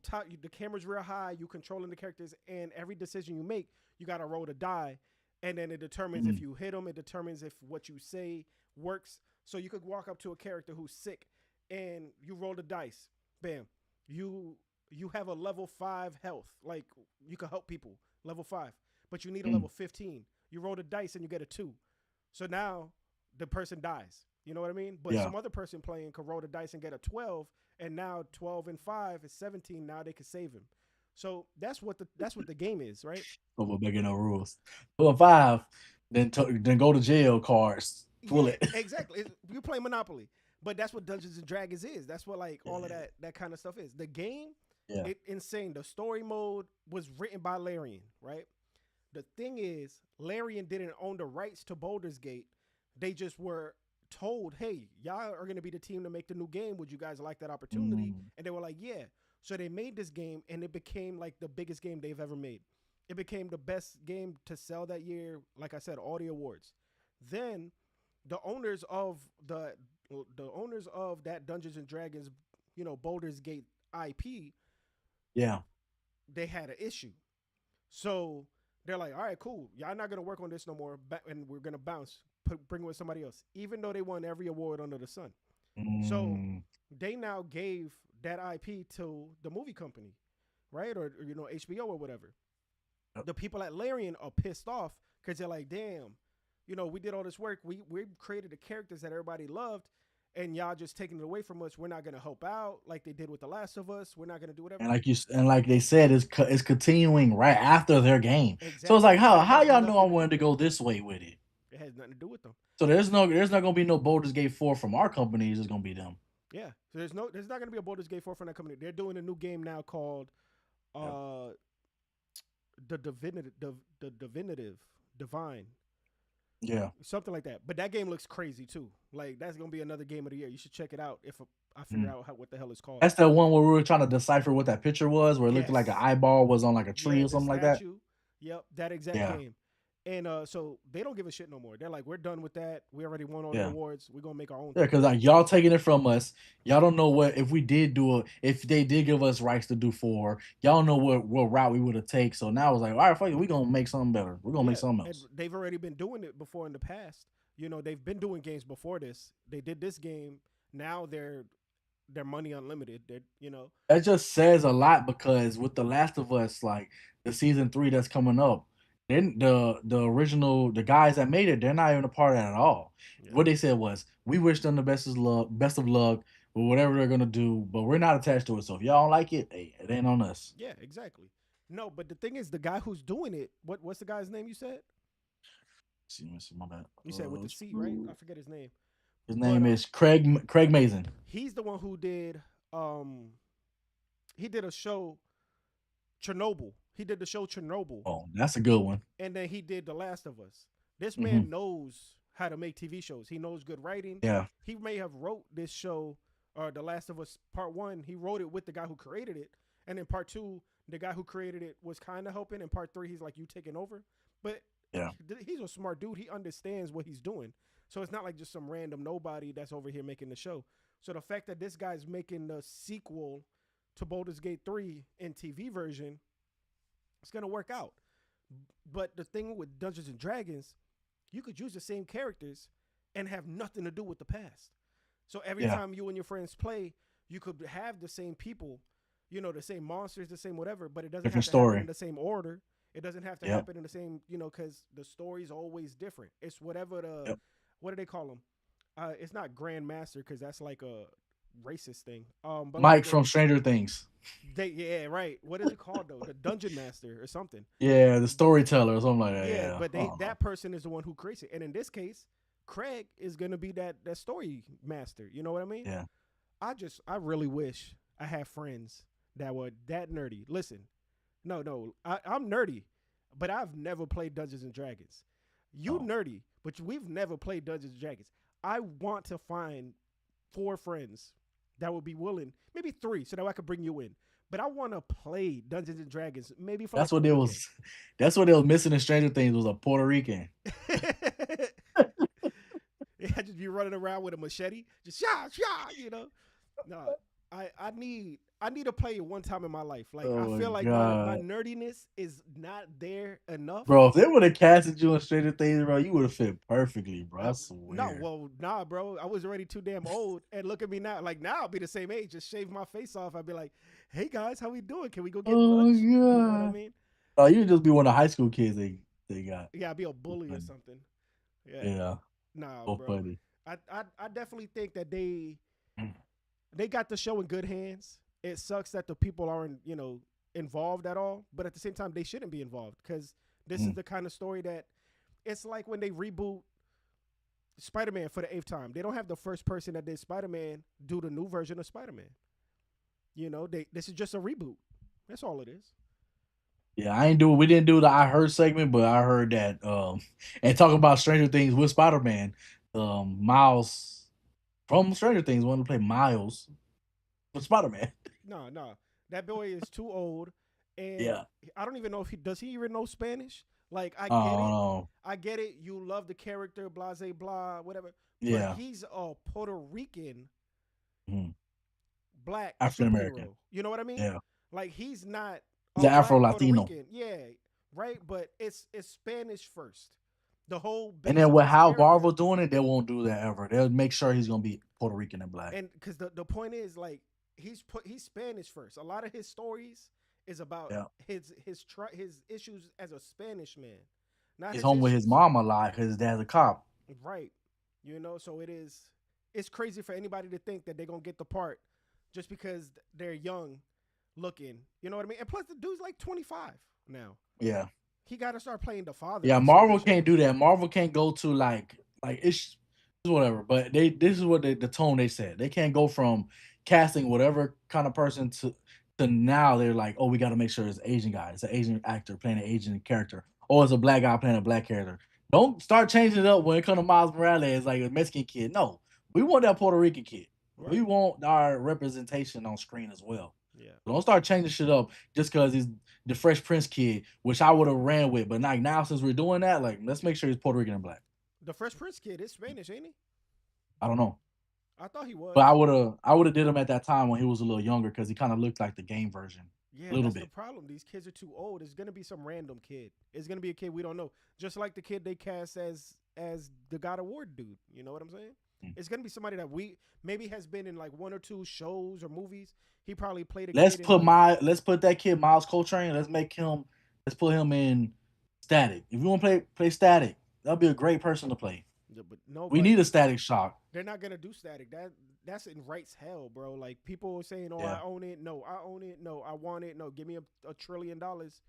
A: top. The camera's real high. You controlling the characters, and every decision you make, you got to roll the die, and then it determines if
B: Mm,
A: you hit them. It determines if what you say works. So you could walk up to a character who's sick, and you roll the dice. Bam. You you have a level 5 health. Like you can help people level 5, but you need a
B: mm,
A: level 15. You roll the dice and you get a 2. So now the person dies. You know what I mean? But
B: yeah.
A: some other person playing could roll the dice and get a 12, and now 12 and 5 is 17. Now they can save him. So that's what the game is, right?
B: Over making no rules. 2 and 5, then go to jail cards. Pull
A: Yeah,
B: it.
A: exactly. You play Monopoly, but that's what Dungeons and Dragons is. That's what like all of
B: Yeah.
A: that kind of stuff is. The game,
B: Yeah.
A: it insane. The story mode was written by Larian, right? The thing is, Larian didn't own the rights to Baldur's Gate. They just were told, "Hey, y'all are going to be the team to make the new game. Would you guys like that opportunity?"
B: Mm,
A: And they were like, "Yeah." So they made this game, and it became like the biggest game they've ever made. It became the best game to sell that year. Like I said, all the awards. Then the owners of the owners of that Dungeons and Dragons, Baldur's Gate IP,
B: yeah.
A: they had an issue. So they're like, all right, cool. Y'all not gonna work on this no more, and we're gonna bounce, bring it with somebody else, even though they won every award under the sun. So
B: Mm,
A: they now gave that IP to the movie company, right, or HBO or whatever.
B: yep.
A: The people at Larian are pissed off because they're like, damn, we did all this work. We created the characters that everybody loved, and y'all just taking it away from us. We're not gonna help out like they did with The Last of Us. We're not gonna do whatever.
B: And like they said, it's continuing right after their game. So it's like
A: Exactly, but it
B: how
A: has
B: y'all know I
A: nothing to do
B: wanted to
A: with them.
B: go this way with it.
A: It has nothing to do with them.
B: So there's not gonna be no Baldur's Gate 4 from our company. It's just gonna be them.
A: Yeah. So there's not gonna be a Baldur's Gate 4 from that company. They're doing a new game now called
B: Yep.
A: uh the Divinative Divine.
B: Yeah.
A: Something like that. But that game looks crazy too. Like that's gonna be another game of the year. You should check it out if I figure
B: Mm.
A: out what the hell it's called.
B: That's the one where we were trying to decipher what that picture was, where it looked like an
A: Yes.
B: eyeball was on like a tree
A: Yeah,
B: or
A: the
B: something like that.
A: statue. Yep, that exact
B: Yeah.
A: game. And so they don't give a shit no more. They're like, we're done with that. We already won all the
B: Yeah.
A: awards. We're gonna make our own
B: Yeah,
A: thing.
B: because like y'all taking it from us, y'all don't know what if we did do it, if they did give us rights to do 4, y'all don't know what route we would have take. So now it's like, all right, fuck it, we gonna make something better. We're gonna make
A: Yeah,
B: something
A: and
B: else.
A: they've already been doing it before in the past. They've been doing games before this. They did this game. Now they're money unlimited.
B: That just says a lot because with The Last of Us, like the season 3 that's coming up, then the original the guys that made it, they're not even a part of that at all.
A: Yeah,
B: What they said was, we wish them the best of luck with whatever they're gonna do, but we're not attached to it. So if y'all don't like it, hey, it ain't on us.
A: yeah, exactly. No, but the thing is, the guy who's doing it. What's the guy's name? You said
B: See, my bad.
A: with the C, right? I
B: Screw.
A: forget his name.
B: His
A: But
B: name is Craig Mazin.
A: he's the one who did he did a show Chernobyl. He did the show Chernobyl,
B: Oh, that's a good one.
A: and then he did The Last of Us. This
B: Hmm.
A: man knows how to make TV shows. He knows good writing.
B: Yeah,
A: He may have wrote this show or The Last of Us Part 1. He wrote it with the guy who created it, and in Part 2, the guy who created it was kind of helping. In Part 3, he's like, you taking over. But
B: yeah.
A: he's a smart dude. He understands what he's doing. So it's not like just some random nobody that's over here making the show. So the fact that this guy's making the sequel to Baldur's Gate 3 in TV version, it's going to work out. But the thing with Dungeons and Dragons, you could use the same characters and have nothing to do with the past. So every
B: Yeah.
A: time you and your friends play, you could have the same people, the same monsters, the same whatever, but it doesn't
B: Different
A: have to happen in
B: story.
A: the same order. It doesn't have to
B: Yep.
A: happen in the same, because the story's always different. It's whatever
B: Yep.
A: what do they call them? It's not Grandmaster because that's like a racist thing. But like
B: Mike from Stranger Things.
A: yeah, right. What is it called though? The Dungeon Master or something.
B: Yeah, the storyteller or something like that.
A: Yeah,
B: Yeah.
A: but that person is the one who creates it, and in this case, Craig is gonna be that story master. You know what I mean?
B: Yeah.
A: I really wish I had friends that were that nerdy. Listen, no, I'm nerdy, but I've never played Dungeons and Dragons. You
B: Oh.
A: nerdy, but we've never played Dungeons and Dragons. I want to find 4 friends that would be willing, maybe 3, so that I could bring you in. But I want to play Dungeons and Dragons, maybe for
B: That's
A: like a
B: what they
A: weekend.
B: was. That's what they was missing in Stranger Things was a Puerto Rican.
A: Yeah, just be running around with a machete, just shah. No, I need to play it one time in my life. Like
B: Oh
A: I
B: my
A: feel like my
B: god,
A: nerdiness is not there enough.
B: bro! If they would have casted you in Stranger Things, bro, you would have fit perfectly, bro. I
A: No,
B: swear.
A: well, nah, bro. I was already too damn old, and look at me now. Like now, I'll be the same age. Just shave my face off. I'd be like, "Hey guys, how we doing? Can we go get
B: Oh
A: lunch?" You know what I
B: god.
A: mean?
B: Oh, you just be one of the high school kids they got.
A: Yeah, I'd be a
B: So
A: bully or
B: funny.
A: something. Yeah,
B: Yeah,
A: nah,
B: so
A: bro.
B: funny.
A: I definitely think that they got the show in good hands. It sucks that the people aren't, involved at all, but at the same time, they shouldn't be involved because this is
B: Mm.
A: the kind of story that it's like when they reboot Spider-Man for the 8th time. They don't have the first person that did Spider-Man do the new version of Spider-Man. This is just a reboot. That's all it is.
B: Yeah, we didn't do the I heard segment, but I heard that and talking about Stranger Things with Spider-Man, Miles from Stranger Things wanted to play Miles with Spider-Man.
A: No. That boy is too old, and
B: Yeah.
A: I don't even know if does he even know Spanish? Like I get it.
B: Oh,
A: I get it. You love the character, blah, blah, blah, whatever. But
B: yeah.
A: he's a Puerto Rican
B: Mhm.
A: black
B: African American.
A: superhero. You know what I mean?
B: Yeah.
A: Like he's not
B: He's
A: a
B: an Afro
A: black Puerto
B: Latino.
A: Rican. Yeah, right. But it's Spanish first. The whole
B: And
A: base
B: then
A: of
B: with
A: his
B: how
A: character,
B: Marvel doing it, they won't do that ever. They'll make sure he's gonna be Puerto Rican and black.
A: and because the point is like he's Spanish first. A lot of his stories is about
B: Yeah.
A: his issues as a Spanish man, not
B: He's
A: his
B: home with his
A: issues.
B: mom a lot because his dad's a cop.
A: Right. So it's crazy for anybody to think that they're gonna get the part just because they're young looking. You know what I mean? And plus the dude's like 25 now.
B: Yeah.
A: He gotta start playing the father
B: Yeah,
A: for some of
B: Marvel
A: these
B: can't do
A: shows.
B: that. Marvel can't go to like it's whatever. But this is what the tone they said. They can't go from casting whatever kind of person to now they're like, oh, we got to make sure it's an Asian guy, it's an Asian actor playing an Asian character, or it's a black guy playing a black character. Don't start changing it up when it comes to Miles Morales, like a Mexican kid. No, we want that Puerto Rican kid. We
A: Right.
B: want our representation on screen as well.
A: Yeah.
B: Don't start changing shit up just because he's the Fresh Prince kid, which I would have ran with. But like now, since we're doing that, like let's make sure he's Puerto Rican and black.
A: The Fresh Prince kid is Spanish, ain't he?
B: I don't know,
A: I thought he
B: but
A: was.
B: I would have did him at that time when he was a little younger because he kind of looked like the game version a
A: Yeah,
B: little
A: that's the
B: bit.
A: problem. These kids are too old. It's gonna be some random kid. It's gonna be a kid we don't know. Just like the kid they cast as the God of War dude. You know what I'm saying?
B: Mm.
A: It's gonna be somebody that we maybe has been in like 1 or 2 shows or movies. He probably played a
B: Let's
A: kid in
B: put
A: like
B: let's put that kid Miles Coltrane. Let's put him in Static. If you want to play Static, that'll be a great person to play.
A: yeah, but no,
B: We
A: but
B: need a Static Shock.
A: they're not gonna do static. That's in rights hell, bro. Like people are saying, "Oh, I
B: Yeah.
A: own it." No, I own it. No, I want it. No, give me a trillion dollars.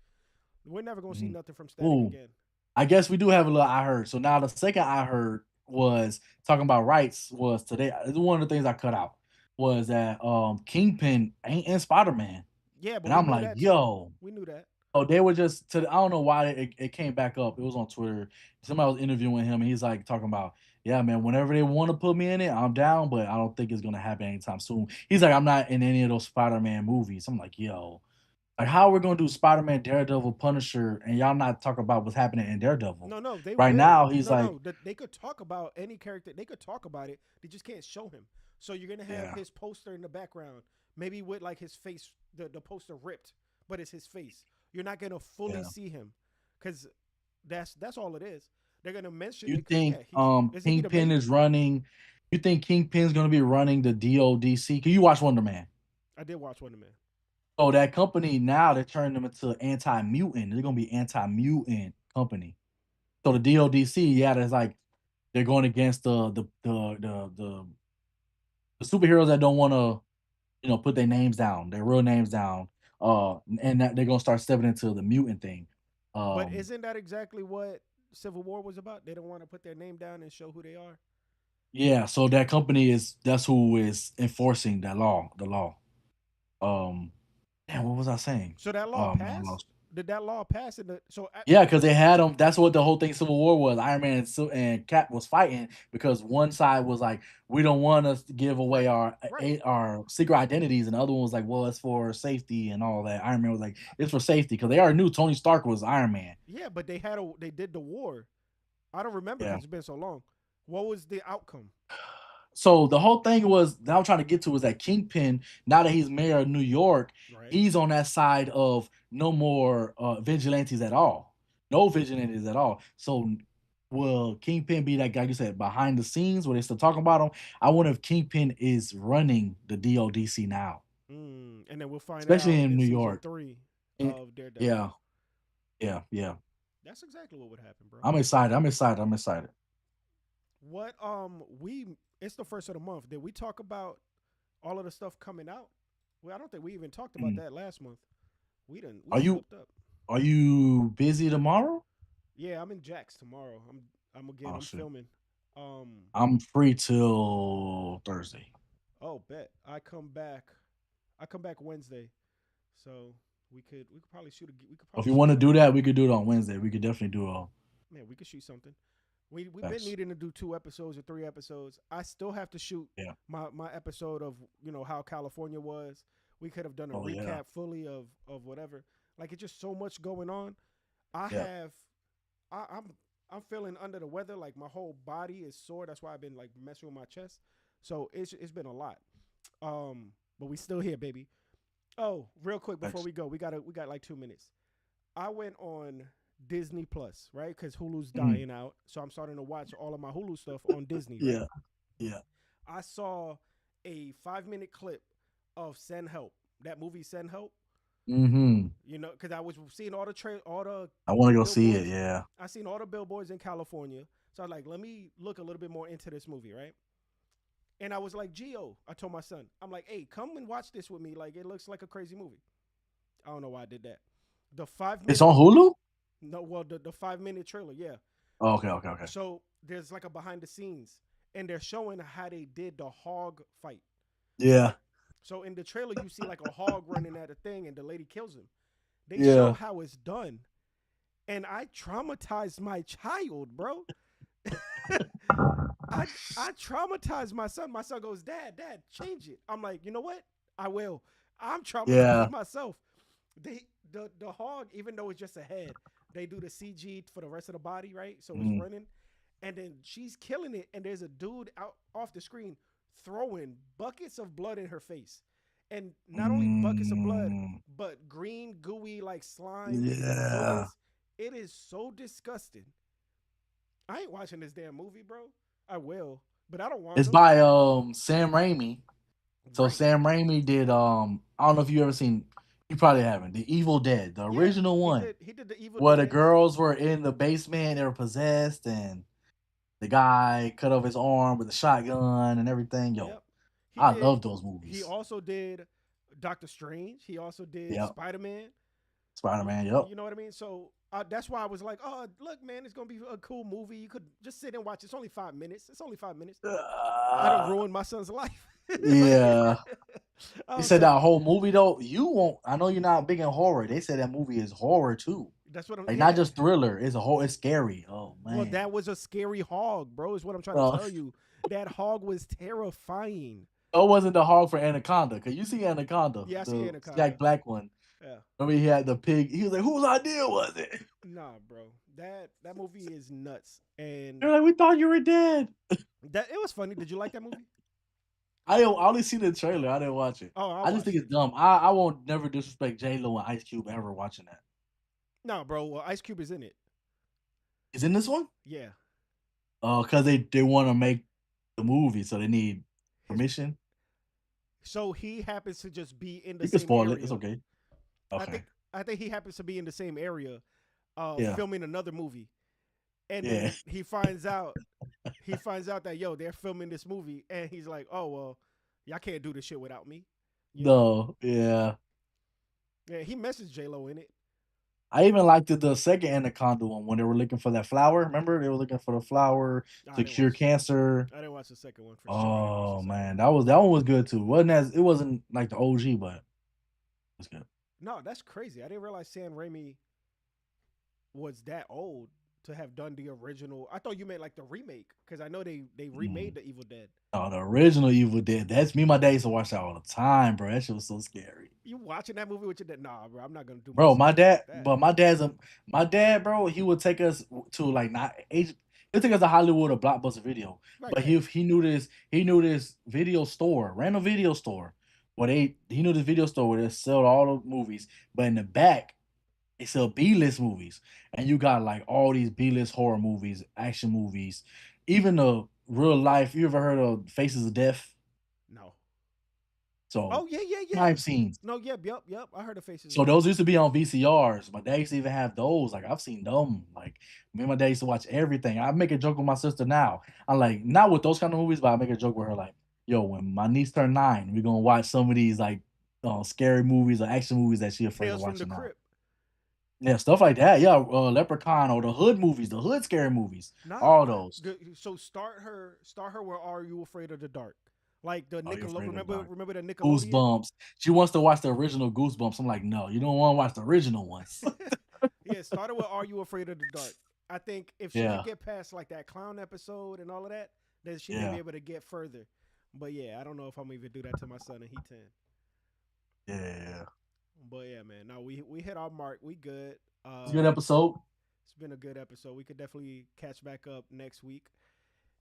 A: We're never gonna see
B: Mhm.
A: nothing from static
B: Ooh,
A: again.
B: I guess we do have a little I heard. So now the second I heard was talking about rights was today. One of the things I cut out was that Kingpin ain't in Spider Man,
A: Yeah, but
B: and
A: we
B: I'm
A: knew
B: like,
A: that too.
B: yo.
A: We knew that.
B: Oh, they were just I don't know why it came back up. It was on Twitter. Somebody was interviewing him, and he's like talking about, yeah, man, whenever they want to put me in it, I'm down, but I don't think it's gonna happen anytime soon. He's like, I'm not in any of those Spider-Man movies. I'm like, yo, like how we're gonna do Spider-Man, Daredevil, Punisher, and y'all not talk about what's happening in Daredevil.
A: No, no, they
B: Right
A: will.
B: now, he's
A: No,
B: like,
A: no, they could talk about any character. They could talk about it. They just can't show him. So you're gonna have
B: yeah,
A: his poster in the background, maybe with like his face, the poster ripped, but it's his face. You're not gonna fully
B: yeah.
A: see him, because that's all it is. They're gonna mention
B: You
A: it because
B: think
A: yeah, he's isn't he the
B: Kingpin
A: mayor?
B: is running? You think Kingpin's gonna be running the DODC? Can you watch Wonder Man?
A: I did watch Wonder Man.
B: So that company now they're turning them into anti-mutant. They're gonna be anti-mutant company. So the DODC, yeah, that's like they're going against the superheroes that don't want to, put their names down, their real names down, and that they're gonna start stepping into the mutant thing.
A: But
B: Um,
A: isn't that exactly what Civil War was about? They don't want to put their name down and show who they are.
B: yeah, so that company that's who is enforcing that law, the law. Um, damn, what was I saying?
A: So that law
B: Oh man, I
A: passed.
B: lost.
A: Did that law pass in the so
B: Yeah, because they had them. That's what the whole thing Civil War was. Iron Man and Cap was fighting because one side was like, "We don't want us to give away
A: right,
B: our
A: right.
B: our secret identities," and the other one was like, "Well, it's for safety and all that." Iron Man was like, "It's for safety," because they already knew Tony Stark was Iron Man.
A: Yeah, but they did the war. I don't remember
B: Yeah.
A: because it's been so long. What was the outcome?
B: So the whole thing was that I'm trying to get to was that Kingpin, now that he's mayor of New York,
A: Right.
B: he's on that side of no more vigilantes at all. No vigilantes at all. So will Kingpin be that guy you said behind the scenes where they still talking about him? I wonder if Kingpin is running the DODC now,
A: And then we'll find that
B: especially
A: out
B: in
A: in
B: New
A: season
B: York.
A: 3
B: Eh,
A: of Daredevil.
B: yeah, yeah.
A: That's exactly what would happen, bro.
B: I'm excited. I'm excited. I'm excited.
A: What we it's the first of the month. Did we talk about all of the stuff coming out? Well, I don't think we even talked about
B: Mm.
A: that last month. We
B: Are you
A: slipped up.
B: are you busy tomorrow?
A: Yeah, I'm in Jax tomorrow.
B: Oh
A: I'm
B: shit.
A: filming. Um
B: I'm free till Thursday.
A: oh bet. I come back Wednesday. So we could probably
B: If you
A: shoot
B: want to do
A: something.
B: that, we could do it on Wednesday. We could definitely do a
A: Man, we could shoot something. We've been
B: facts.
A: needing to do 2 episodes or 3 episodes. I still have to shoot
B: Yeah.
A: my episode of how California was. We could have done a
B: Oh yeah.
A: recap fully of whatever. Like it's just so much going on. I
B: Yeah.
A: have I'm feeling under the weather. Like my whole body is sore. That's why I've been like messing with my chest. So it's been a lot. But we still here, baby. Oh, real quick before
B: Facts.
A: we go, we got like 2 minutes. I went on Disney Plus, right? Because Hulu's
B: Mhm.
A: dying out, so I'm starting to watch all of my Hulu stuff on Disney, right?
B: Yeah. Yeah.
A: I saw a 5 minute clip of Send Help, that movie Send Help.
B: Hmm.
A: Because I was seeing all the
B: I want to go see it.
A: billboards.
B: Yeah.
A: I seen all the billboards in California, so I was like, let me look a little bit more into this movie, right? And I was like, Gio, I told my son, I'm like, hey, come and watch this with me. Like, it looks like a crazy movie. I don't know why I did that. The five
B: It's
A: minute,
B: on Hulu.
A: no, well, the 5 minute trailer, yeah.
B: Oh, okay. Okay. Okay.
A: So there's like a behind the scenes, and they're showing how they did the hog fight,
B: Yeah.
A: right? So in the trailer, you see like a hog running at a thing, and the lady kills him. They show
B: Yeah.
A: how it's done, and I traumatized my child, bro. I traumatized my son. My son goes, Dad, change it. I'm like, you know what? I will. I'm traumatized
B: Yeah.
A: myself. They the hog, even though it's just a head, they do the CG for the rest of the body, right? So it's
B: Mm.
A: running, and then she's killing it, and there's a dude out off the screen throwing buckets of blood in her face, and not only buckets of blood,
B: Mm.
A: but green gooey like slime
B: Yeah.
A: fluids. It is so disgusting. I ain't watching this damn movie, bro. I will, but I don't want
B: It's
A: to.
B: by Sam Raimi. So
A: Right.
B: Sam Raimi did I don't know if you ever seen. You probably haven't. The Evil Dead, the
A: Yeah,
B: original one,
A: he did the Evil
B: where the
A: Dead's.
B: girls were in the basement, they were possessed, and the guy cut off his arm with a shotgun and everything. Yo,
A: Yep. He
B: I
A: did.
B: love those
A: He
B: movies.
A: also did Doctor Strange. He also did
B: Yep.
A: Spider Man.
B: Spider
A: You,
B: Man. Yep.
A: you know what I mean? So That's why I was like, oh, look, man, it's gonna be a cool movie. You could just sit and watch. It's only 5 minutes. It's only 5 minutes. I don't
B: Uh,
A: ruin my son's life. Like,
B: yeah. They
A: oh,
B: said
A: so
B: that whole movie though. You won't. I know you're not big in horror. They said that movie is horror too.
A: that's what I'm.
B: Like not
A: Yeah.
B: just thriller. It's a whole. It's scary. Oh
A: Well,
B: man.
A: that was a scary hog, bro. Is what I'm trying to
B: Oh,
A: tell you. That hog was terrifying.
B: it wasn't the hog for Anaconda. Cause you see Anaconda,
A: Yeah, I see
B: the
A: Anaconda.
B: Jack Black one.
A: Yeah.
B: I mean, he had the pig. He was like, "Whose idea was it?"
A: Nah, bro. That movie is nuts. And
B: They're like, "We thought you were dead."
A: that it was funny. Did you like that movie?
B: I didn't. I only seen the trailer. I didn't watch it.
A: Oh, I
B: I just think
A: watched it.
B: it's dumb. I won't never disrespect J Lo and Ice Cube ever watching that.
A: No, bro. Well, Ice Cube is in it.
B: Is in this one?
A: Yeah.
B: Cause they want to make the movie, so they need
A: His
B: permission.
A: so he happens to just be in the
B: You can
A: same
B: spoil it. It's
A: area.
B: okay.
A: I
B: Okay.
A: think I think he happens to be in the same area,
B: Yeah.
A: filming another movie, and
B: Yeah.
A: then he finds out that yo they're filming this movie, and he's like, oh well, y'all can't do this shit without me, you know.
B: No. Yeah.
A: Yeah, he messaged J Lo in it.
B: I even liked the second Anaconda one when they were looking for that flower. Remember, they were looking for the flower
A: I
B: to
A: didn't
B: cure
A: watch.
B: cancer.
A: I didn't watch the second one for sure. I didn't watch the
B: Oh
A: second
B: man,
A: one.
B: that one was good too. It wasn't like the OG, but it was good.
A: No, that's crazy. I didn't realize Sam Raimi was that old to have done the original. I thought you meant like the remake because I know they remade
B: Mm.
A: the Evil Dead.
B: Oh, the original Evil Dead. That's me. And my dad used to watch that all the time, bro. That shit was so scary.
A: You watching that movie with your dad? Nah, bro. I'm not gonna do my
B: Bro,
A: son
B: my
A: like
B: dad,
A: that.
B: but my dad, bro, he would take us to like not age. He'll take us to Hollywood or Blockbuster Video,
A: Right,
B: but
A: right.
B: he knew this video store, random video store, where he knew this video store where they sell all the movies, but in the back they sell B list movies, and you got like all these B list horror movies, action movies, even the real life. You ever heard of Faces of Death?
A: No.
B: So
A: Oh yeah, yeah, yeah.
B: I've seen.
A: No, yep, yep, yep. I heard of Faces
B: So
A: of Death.
B: those used to be on VCRs. My dad used to even have those. Like I've seen them. Like me and my dad used to watch everything. I make a joke with my sister now. I'm like, not with those kind of movies, but I make a joke with her like, yo, when my niece turned 9, we're gonna watch some of these like scary movies or action movies that she afraid of
A: Tales from the
B: watching now.
A: Crypt.
B: Yeah, stuff like that. Yeah, Leprechaun or the Hood movies, the Hood scary movies,
A: Nah.
B: all those.
A: So start her. Where Are You Afraid of the Dark? Like the
B: Oh, you're
A: Nickelode.
B: afraid of the dark.
A: Remember the Nickelodeon?
B: Goosebumps. She wants to watch the original Goosebumps. I'm like, no, you don't want to watch the original ones.
A: Yeah. Started with Are You Afraid of the Dark? I think if she could
B: Yeah,
A: get past like that clown episode and all of that, then she may be
B: yeah,
A: able to get further. But yeah, I don't know if I'm gonna even do that to my son and he 10.
B: yeah.
A: But yeah, man. No, we hit our mark. We good.
B: It's a good episode.
A: It's been a good episode. We could definitely catch back up next week.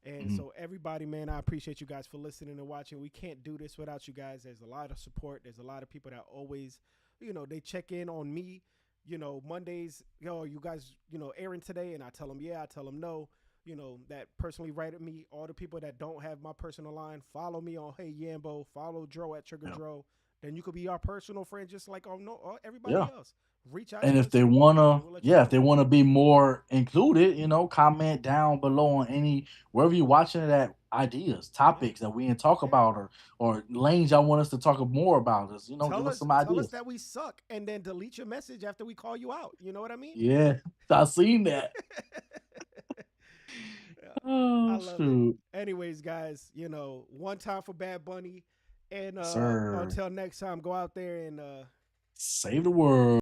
A: And
B: Mhm.
A: so everybody, man, I appreciate you guys for listening and watching. We can't do this without you guys. There's a lot of support. There's a lot of people that always, they check in on me. Mondays, you guys, airing today, and I tell them yeah, I tell them no. That personally write at me. All the people that don't have my personal line, follow me on Hey Yambo, follow Dro at Trigger
B: Yeah.
A: Dro. Then you could be our personal friend, just like everybody
B: Yeah.
A: else. Reach out
B: And
A: to
B: if
A: us,
B: they
A: and
B: wanna,
A: we'll let you
B: yeah, if
A: know.
B: they wanna be more included, comment down below on any wherever you're watching it at, ideas,
A: Yeah,
B: topics that we can talk
A: yeah.
B: about, or lanes y'all want us to talk more about. Us, give us some
A: Tell us
B: ideas.
A: that we suck, and then delete your message after we call you out. You know what I mean?
B: Yeah, I seen that.
A: Yeah, I
B: Oh
A: love it.
B: shoot,
A: Anyways, guys, one time for Bad Bunny, and
B: sir,
A: until next time, go out there and
B: save the world.